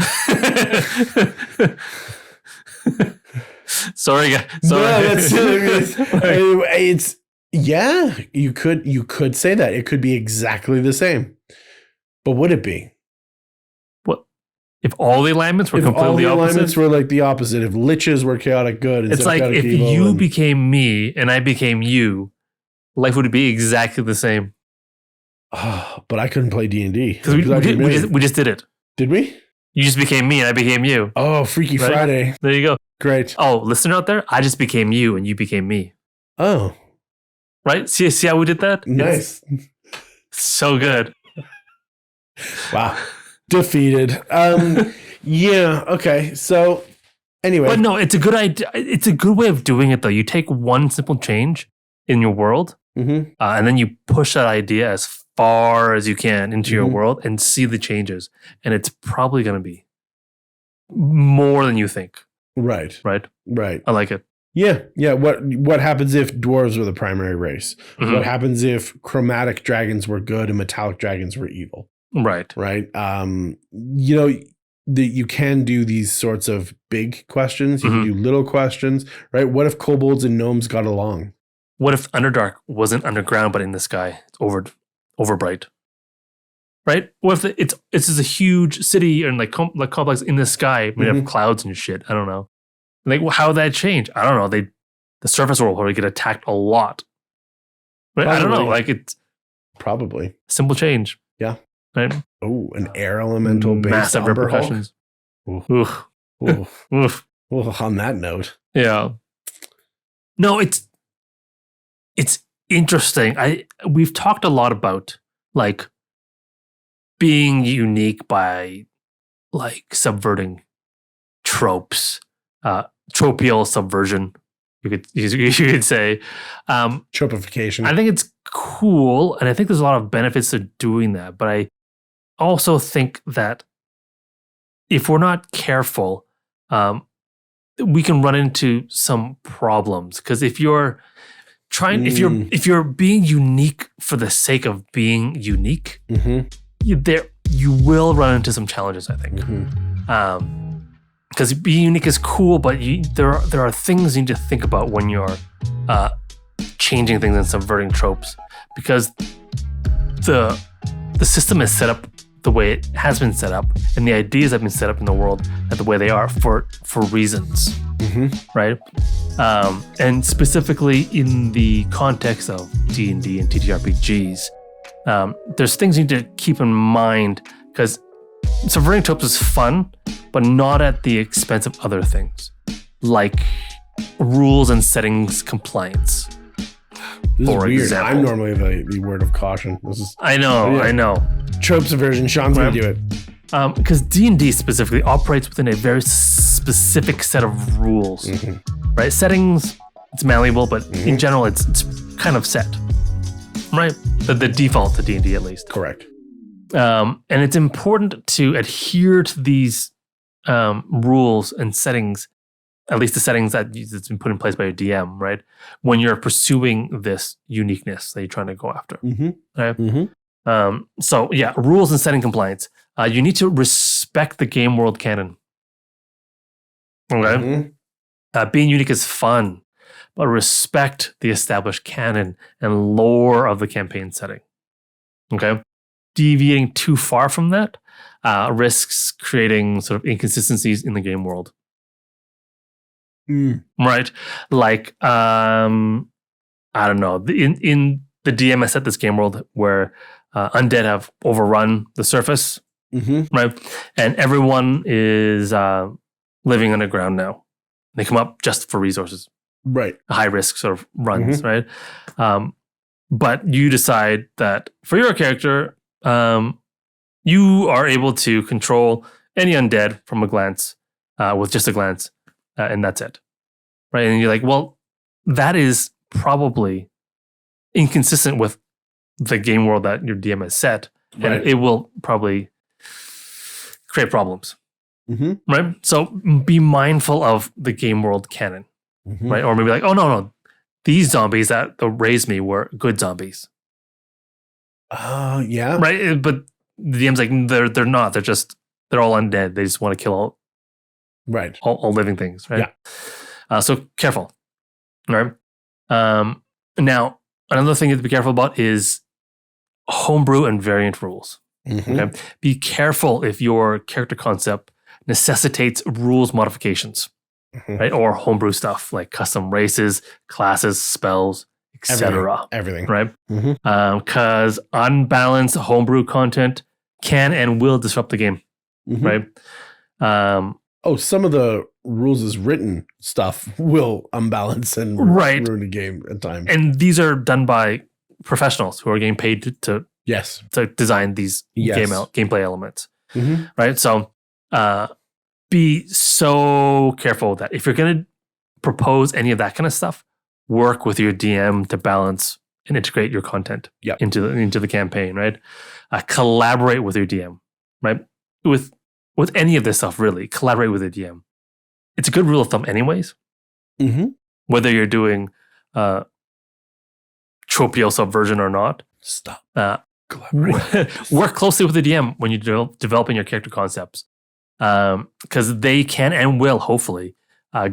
Sorry, guys. No, it's yeah, you could say that. It could be exactly the same. But would it be? What? If all the alignments were completely opposite? Alignments were like the opposite. If liches were chaotic good. It's like if you became me and I became you, life would be exactly the same. Oh, but I couldn't play D&D. Because we just did it. Did we? You just became me and I became you. Oh, Freaky Friday. There you go. Great. Oh, listener out there, I just became you and you became me. Oh. Right? See how we did that? Nice. It's so good. Wow. Defeated. Yeah. Okay. So anyway. But no, it's a good idea. It's a good way of doing it though. You take one simple change in your world and then you push that idea as far as you can into your world and see the changes. And it's probably going to be more than you think. Right. I like it. Yeah. What happens if dwarves were the primary race? What happens if chromatic dragons were good and metallic dragons were evil? Right. You can do these sorts of big questions. You can do little questions, right? What if kobolds and gnomes got along? What if Underdark wasn't underground but in the sky? It's over bright. Right? What if it's just a huge city and like complex in the sky made of clouds and shit? I don't know. Like, how would that change? I don't know. The surface world probably get attacked a lot. Right? I don't know. Like, it's probably simple change. Yeah. Right. Oh, an air elemental based massive repercussions. Oof. On that note. Yeah. No, it's interesting. We've talked a lot about like being unique by like subverting tropes, tropial subversion. You could say tropification. I think it's cool, and I think there's a lot of benefits to doing that. But also think that if we're not careful, we can run into some problems. Because if you're if you're being unique for the sake of being unique, you will run into some challenges, I think. Because being unique is cool, but there are things you need to think about when you're changing things and subverting tropes, because the system is set up the way it has been set up, and the ideas have been set up in the world the way they are for reasons, right? And specifically in the context of D&D and TTRPGs, there's things you need to keep in mind, because subverting tropes is fun, but not at the expense of other things, like rules and settings compliance. This is weird. Example. I'm normally the word of caution. I know. Trope subversion. Sean's going to do it. Because D&D specifically operates within a very specific set of rules, right? Settings, it's malleable, but in general, it's kind of set, right? The default to D&D, at least. Correct. And it's important to adhere to these rules and settings, at least the settings that's been put in place by your DM, right? When you're pursuing this uniqueness that you're trying to go after. Right? So yeah, rules and setting compliance. You need to respect the game world canon. Okay? Being unique is fun, but respect the established canon and lore of the campaign setting. Okay? Deviating too far from that risks creating sort of inconsistencies in the game world. Right? Like, I don't know. In the DM has set this game world where undead have overrun the surface, right? And everyone is living underground now. They come up just for resources. Right. High risk sort of runs, right? But you decide that for your character, you are able to control any undead from a glance, with just a glance, and that's it. Right? And you're like, well, that is probably inconsistent with the game world that your DM has set, and it will probably create problems. Right? So be mindful of the game world canon, right? Or maybe like, oh, no, these zombies that raised me were good zombies. Yeah. Right? But the DM's like, they're not. They're all undead. They just want to kill all living things, right? Yeah. So careful, right? Now, another thing you have to be careful about is homebrew and variant rules. Okay? Be careful if your character concept necessitates rules modifications, right? Or homebrew stuff like custom races, classes, spells, etc. Everything. Right? Because unbalanced homebrew content can and will disrupt the game, right? Some of the rules as written stuff will unbalance and ruin the game at times. And these are done by professionals who are getting paid to design these gameplay elements, right? So be so careful that if you're going to propose any of that kind of stuff, work with your DM to balance and integrate your content into the campaign, right? Collaborate with your DM, right? With any of this stuff, really, collaborate with your DM. It's a good rule of thumb anyways. Whether you're doing tropio subversion or not. Stop. Work closely with the DM when you're developing your character concepts. Because they can and will hopefully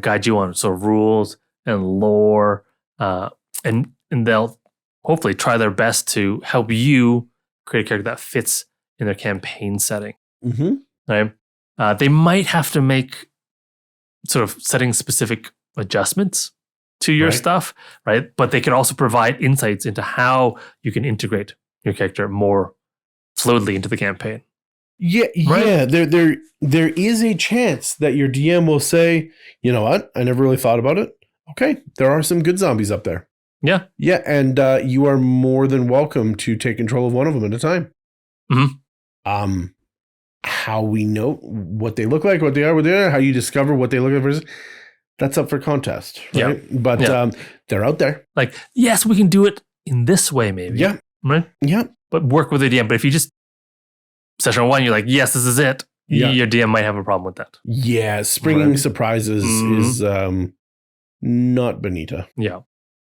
guide you on sort of rules and lore, and they'll hopefully try their best to help you create a character that fits in their campaign setting. Right? They might have to make sort of setting specific adjustments to your stuff, right? But they can also provide insights into how you can integrate your character more fluidly into the campaign. Yeah. There is a chance that your DM will say, you know what? I never really thought about it. Okay, there are some good zombies up there. Yeah. Yeah, and you are more than welcome to take control of one of them at a time. How we know what they look like, what they are, how you discover what they look like versus, that's up for contest, right? Yeah. But they're out there. Like, yes, we can do it in this way, maybe. Yeah. Right? Yeah. But work with the DM. But if you just session 1, you're like, yes, this is it. Yeah. Your DM might have a problem with that. Yeah, springing surprises is not bonita. Yeah.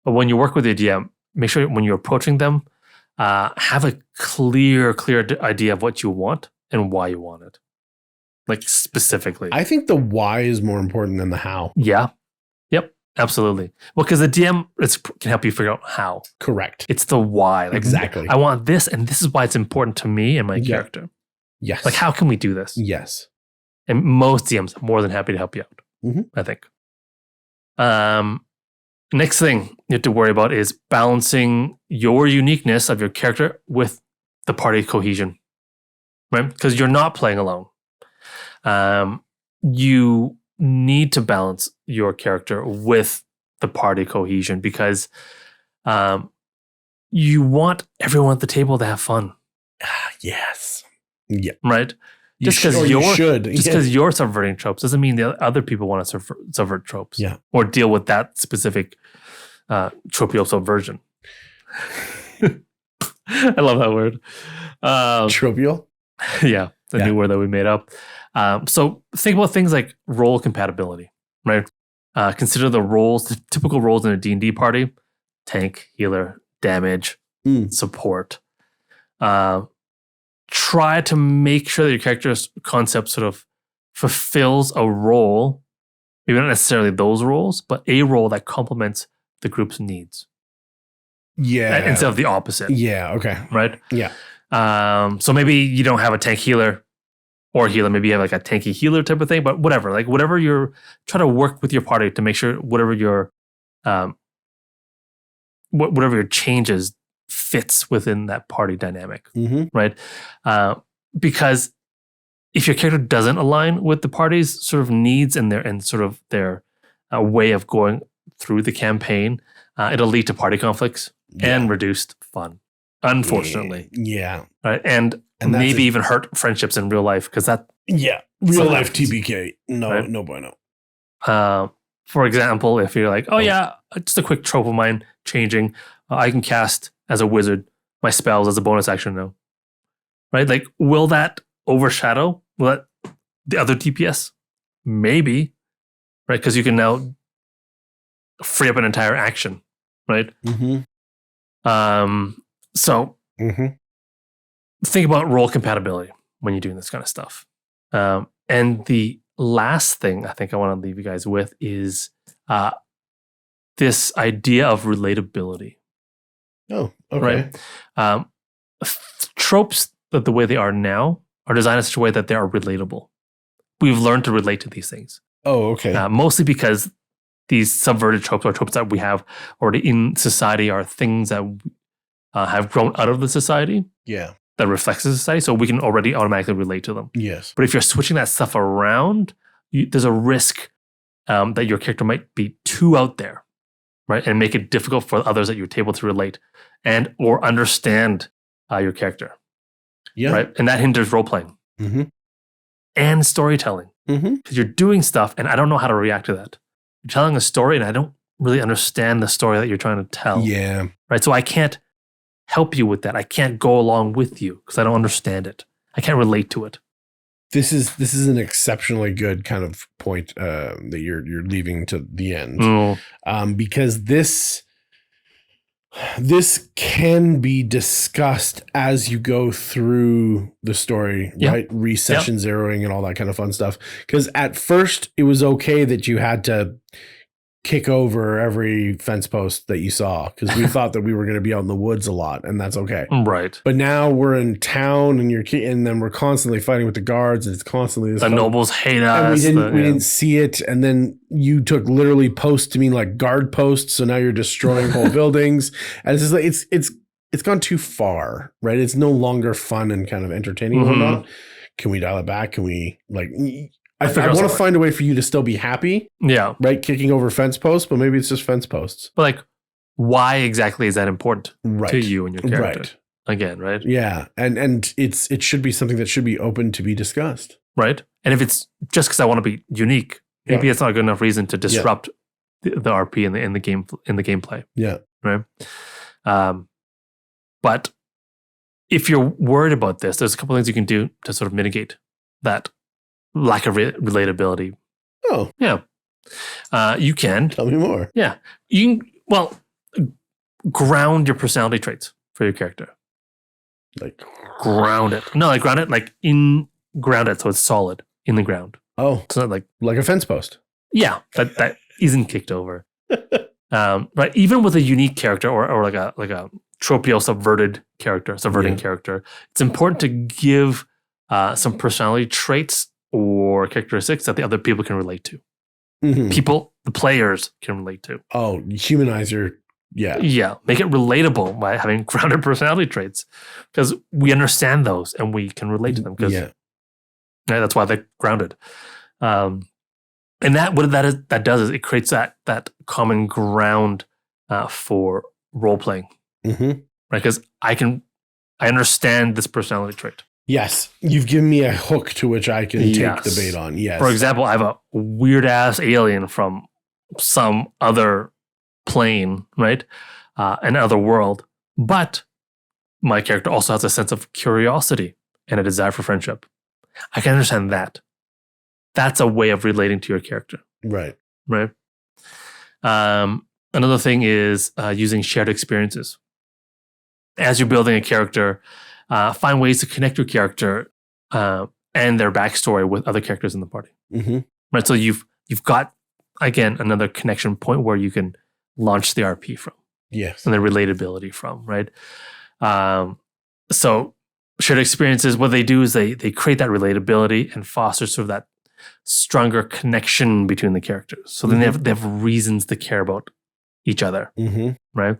But when you work with your DM, make sure when you're approaching them, have a clear idea of what you want and why you want it. Like specifically. I think the why is more important than the how. Yeah. Yep. Absolutely. Well, because the DM can help you figure out how. Correct. It's the why. Like, exactly. I want this, and this is why it's important to me and my character. Yes. Like, how can we do this? Yes. And most DMs are more than happy to help you out, I think. Next thing you have to worry about is balancing your uniqueness of your character with the party cohesion, right? Because you're not playing alone. You need to balance your character with the party cohesion because you want everyone at the table to have fun. Yes. Yeah. Right? Just because you're subverting tropes doesn't mean the other people want to subvert tropes. Yeah. Or deal with that specific tropial subversion. I love that word. Tropial? Yeah. It's a new word that we made up. So think about things like role compatibility, right? Consider the typical roles in a D&D party: tank, healer, damage, support. Try to make sure that your character's concept sort of fulfills a role, maybe not necessarily those roles, but a role that complements the group's needs. Yeah. Instead of the opposite. Yeah. Okay. Right? Yeah. So maybe you don't have a tank healer or healer. Maybe you have like a tanky healer type of thing, but whatever. Like whatever you're trying to work with your party to make sure whatever your changes fits within that party dynamic, right? Because if your character doesn't align with the party's sort of needs and their way of going through the campaign, it'll lead to party conflicts and reduced fun, unfortunately. Yeah. Right, and maybe even hurt friendships in real life because that. Yeah, real life TBK. No bueno. For example, if you're like, just a quick trope of mine changing, I can cast as a wizard my spells as a bonus action now. Right? Like, will that overshadow the other DPS? Maybe. Right? Because you can now free up an entire action. Right? So think about role compatibility when you're doing this kind of stuff. And the last thing I think I want to leave you guys with is this idea of relatability. Oh, okay. Right? Tropes that the way they are now are designed in such a way that they are relatable. We've learned to relate to these things. Oh, okay. Mostly because these subverted tropes or tropes that we have already in society are things that have grown out of the society. Yeah. That reflects the society, so we can already automatically relate to them. Yes. But if you're switching that stuff around, there's a risk that your character might be too out there, right? And make it difficult for others at your table to relate and or understand your character. Yeah. Right? And that hinders role-playing. And storytelling. Because you're doing stuff and I don't know how to react to that. You're telling a story and I don't really understand the story that you're trying to tell. Yeah. Right? So I can't help you with that. I can't go along with you because I don't understand it. I can't relate to it. This is an exceptionally good kind of point that you're leaving to the end, because this can be discussed as you go through the story, right? Resession zeroing and all that kind of fun stuff. Because at first it was okay that you had to kick over every fence post that you saw because we thought that we were going to be out in the woods a lot, and that's okay. Right. But now we're in town, and then we're constantly fighting with the guards, and it's constantly this. The nobles hate us. And we didn't see it, and then you took literally posts to mean like guard posts. So now you're destroying whole buildings, and it's just like it's gone too far, right? It's no longer fun and kind of entertaining or not. Can we dial it back? Can we like? I want to find a way for you to still be happy. Yeah. Right? Kicking over fence posts, but maybe it's just fence posts. But like, why exactly is that important to you and your character? Right. Again, right? Yeah. And it should be something that should be open to be discussed. Right. And if it's just because I want to be unique, maybe it's not a good enough reason to disrupt the RP in the gameplay. Yeah. Right. But if you're worried about this, there's a couple things you can do to sort of mitigate that lack of relatability. Oh. Yeah. You can. Tell me more. Yeah. Ground your personality traits for your character. Like ground it. No, like ground it so it's solid in the ground. Oh. So like a fence post. Yeah. That isn't kicked over. Right. Even with a unique character or like a tropio subverting character, it's important to give some personality traits or characteristics that the other people can relate to. Mm-hmm. People, the players can relate to. Oh, humanize your, yeah. Yeah, make it relatable by having grounded personality traits because we understand those and we can relate to them because that's why they're grounded. And that does is it creates that common ground for role playing, right? Because I understand this personality trait. Yes, you've given me a hook to which I can take the bait on. Yes. For example, I have a weird ass alien from some other plane, right? Another world, but my character also has a sense of curiosity and a desire for friendship. I can understand that. That's a way of relating to your character. Right. Right. Another thing is using shared experiences. As you're building a character, find ways to connect your character and their backstory with other characters in the party. Mm-hmm. Right. So you've got, again, another connection point where you can launch the RP from. Yes. And the relatability from, right? So shared experiences, what they do is they create that relatability and foster sort of that stronger connection between the characters. So then they have reasons to care about each other, right?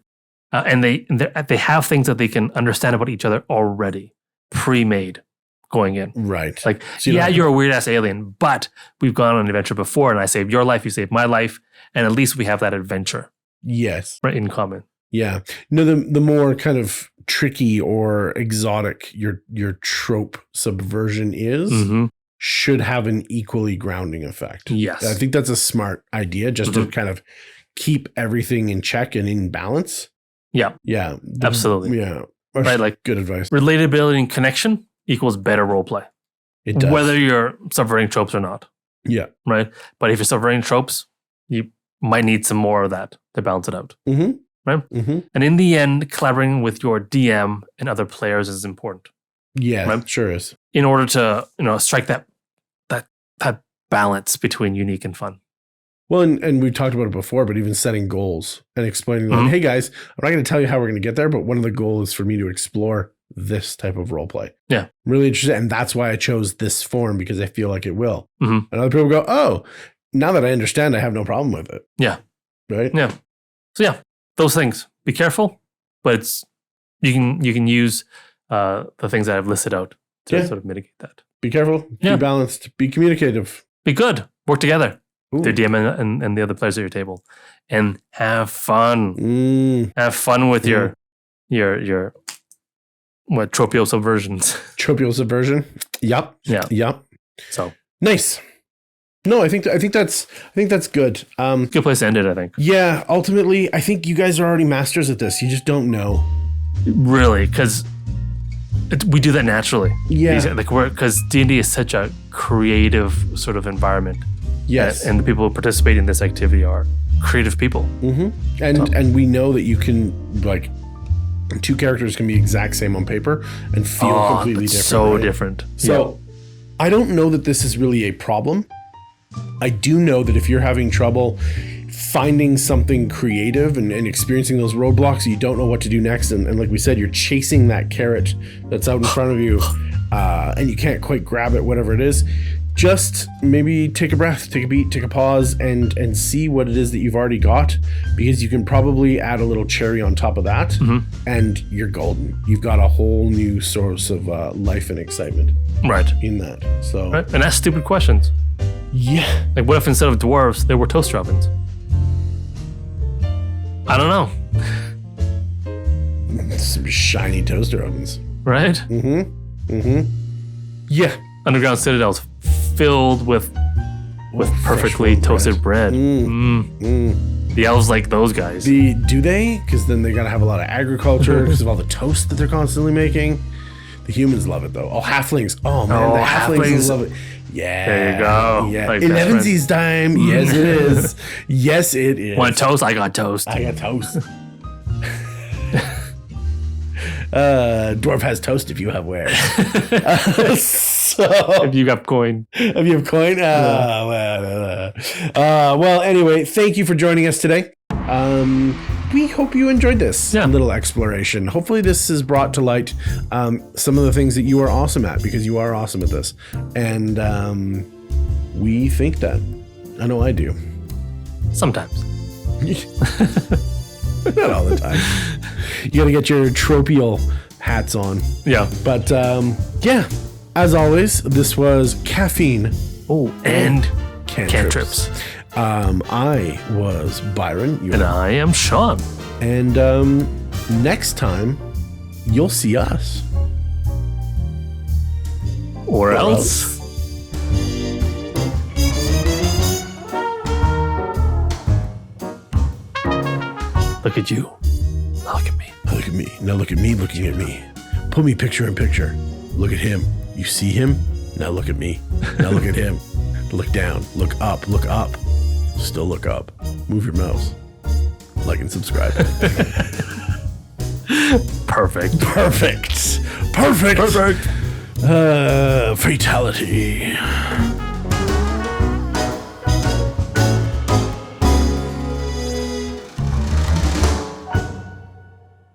And they have things that they can understand about each other already, pre-made, going in. Right. Like, so you're a weird-ass alien, but we've gone on an adventure before, and I saved your life, you saved my life, and at least we have that adventure. Yes. Right, in common. Yeah. No, the more kind of tricky or exotic your trope subversion is, should have an equally grounding effect. Yes. I think that's a smart idea, just to kind of keep everything in check and in balance. Yeah. Yeah. Absolutely. Yeah. Right, like good advice. Relatability and connection equals better role play. It does. Whether you're subverting tropes or not. Yeah. Right? But if you're subverting tropes, you might need some more of that to balance it out. Right? And in the end, collaborating with your DM and other players is important. Yeah, right? Sure is. In order to, strike that balance between unique and fun. Well, and we've talked about it before, but even setting goals and explaining, like, hey guys, I'm not going to tell you how we're going to get there, but one of the goals is for me to explore this type of role play. Yeah. I'm really interested. And that's why I chose this form, because I feel like it will. And other people go, oh, now that I understand, I have no problem with it. Yeah. Right? Yeah. So yeah, those things. Be careful, but you can use the things that I've listed out to sort of mitigate that. Be careful, be balanced, be communicative. Be good. Work together. Ooh. The DM and the other players at your table, and have fun. Have fun with your what tropio subversions. Tropio subversion. Yep. Yeah. Yep. So nice. No, I think that's good. Good place to end it, I think. Yeah. Ultimately, I think you guys are already masters at this. You just don't know. Really, because we do that naturally. Yeah. Like because D&D is such a creative sort of environment. Yes. And the people who participate in this activity are creative people. And we know that you can, like, two characters can be exact same on paper and feel completely different. So right? different. So I don't know that this is really a problem. I do know that if you're having trouble finding something creative and experiencing those roadblocks, you don't know what to do next. And like we said, you're chasing that carrot that's out in front of you and you can't quite grab it, whatever it is. Just maybe take a breath, take a beat, take a pause, and see what it is that you've already got, because you can probably add a little cherry on top of that, and you're golden. You've got a whole new source of life and excitement, right, in that. So, right, and ask stupid questions. Yeah, like what if instead of dwarves there were toaster ovens? I don't know. Some shiny toaster ovens, right? Yeah, underground citadels filled with perfectly toasted bread. The elves like those guys. Do they? Because then they gotta have a lot of agriculture because of all the toast that they're constantly making. The humans love it though. Oh, halflings. Oh man, the halflings love it. Yeah. There you go. Yeah. Like 11Z's time. Yes, it is. Yes, it is. Want toast? I got toast. I got toast. Dwarf has toast if you have where. If you got coin. If you have coin? Well, anyway, thank you for joining us today. We hope you enjoyed this little exploration. Hopefully this has brought to light some of the things that you are awesome at, because you are awesome at this. And we think that. I know I do. Sometimes. Not all the time. You got to get your tropial hats on. Yeah. But yeah, as always, this was Caffeine and Cantrips. I was Byron. And I am Sean. And next time, you'll see us. Or else. Look at you. Look at me. Look at me. Now look at me looking at me. Put me picture in picture. Look at him. You see him? Now look at me. Now look at him. Look down. Look up. Look up. Still look up. Move your mouse. Like and subscribe. Perfect. Fatality.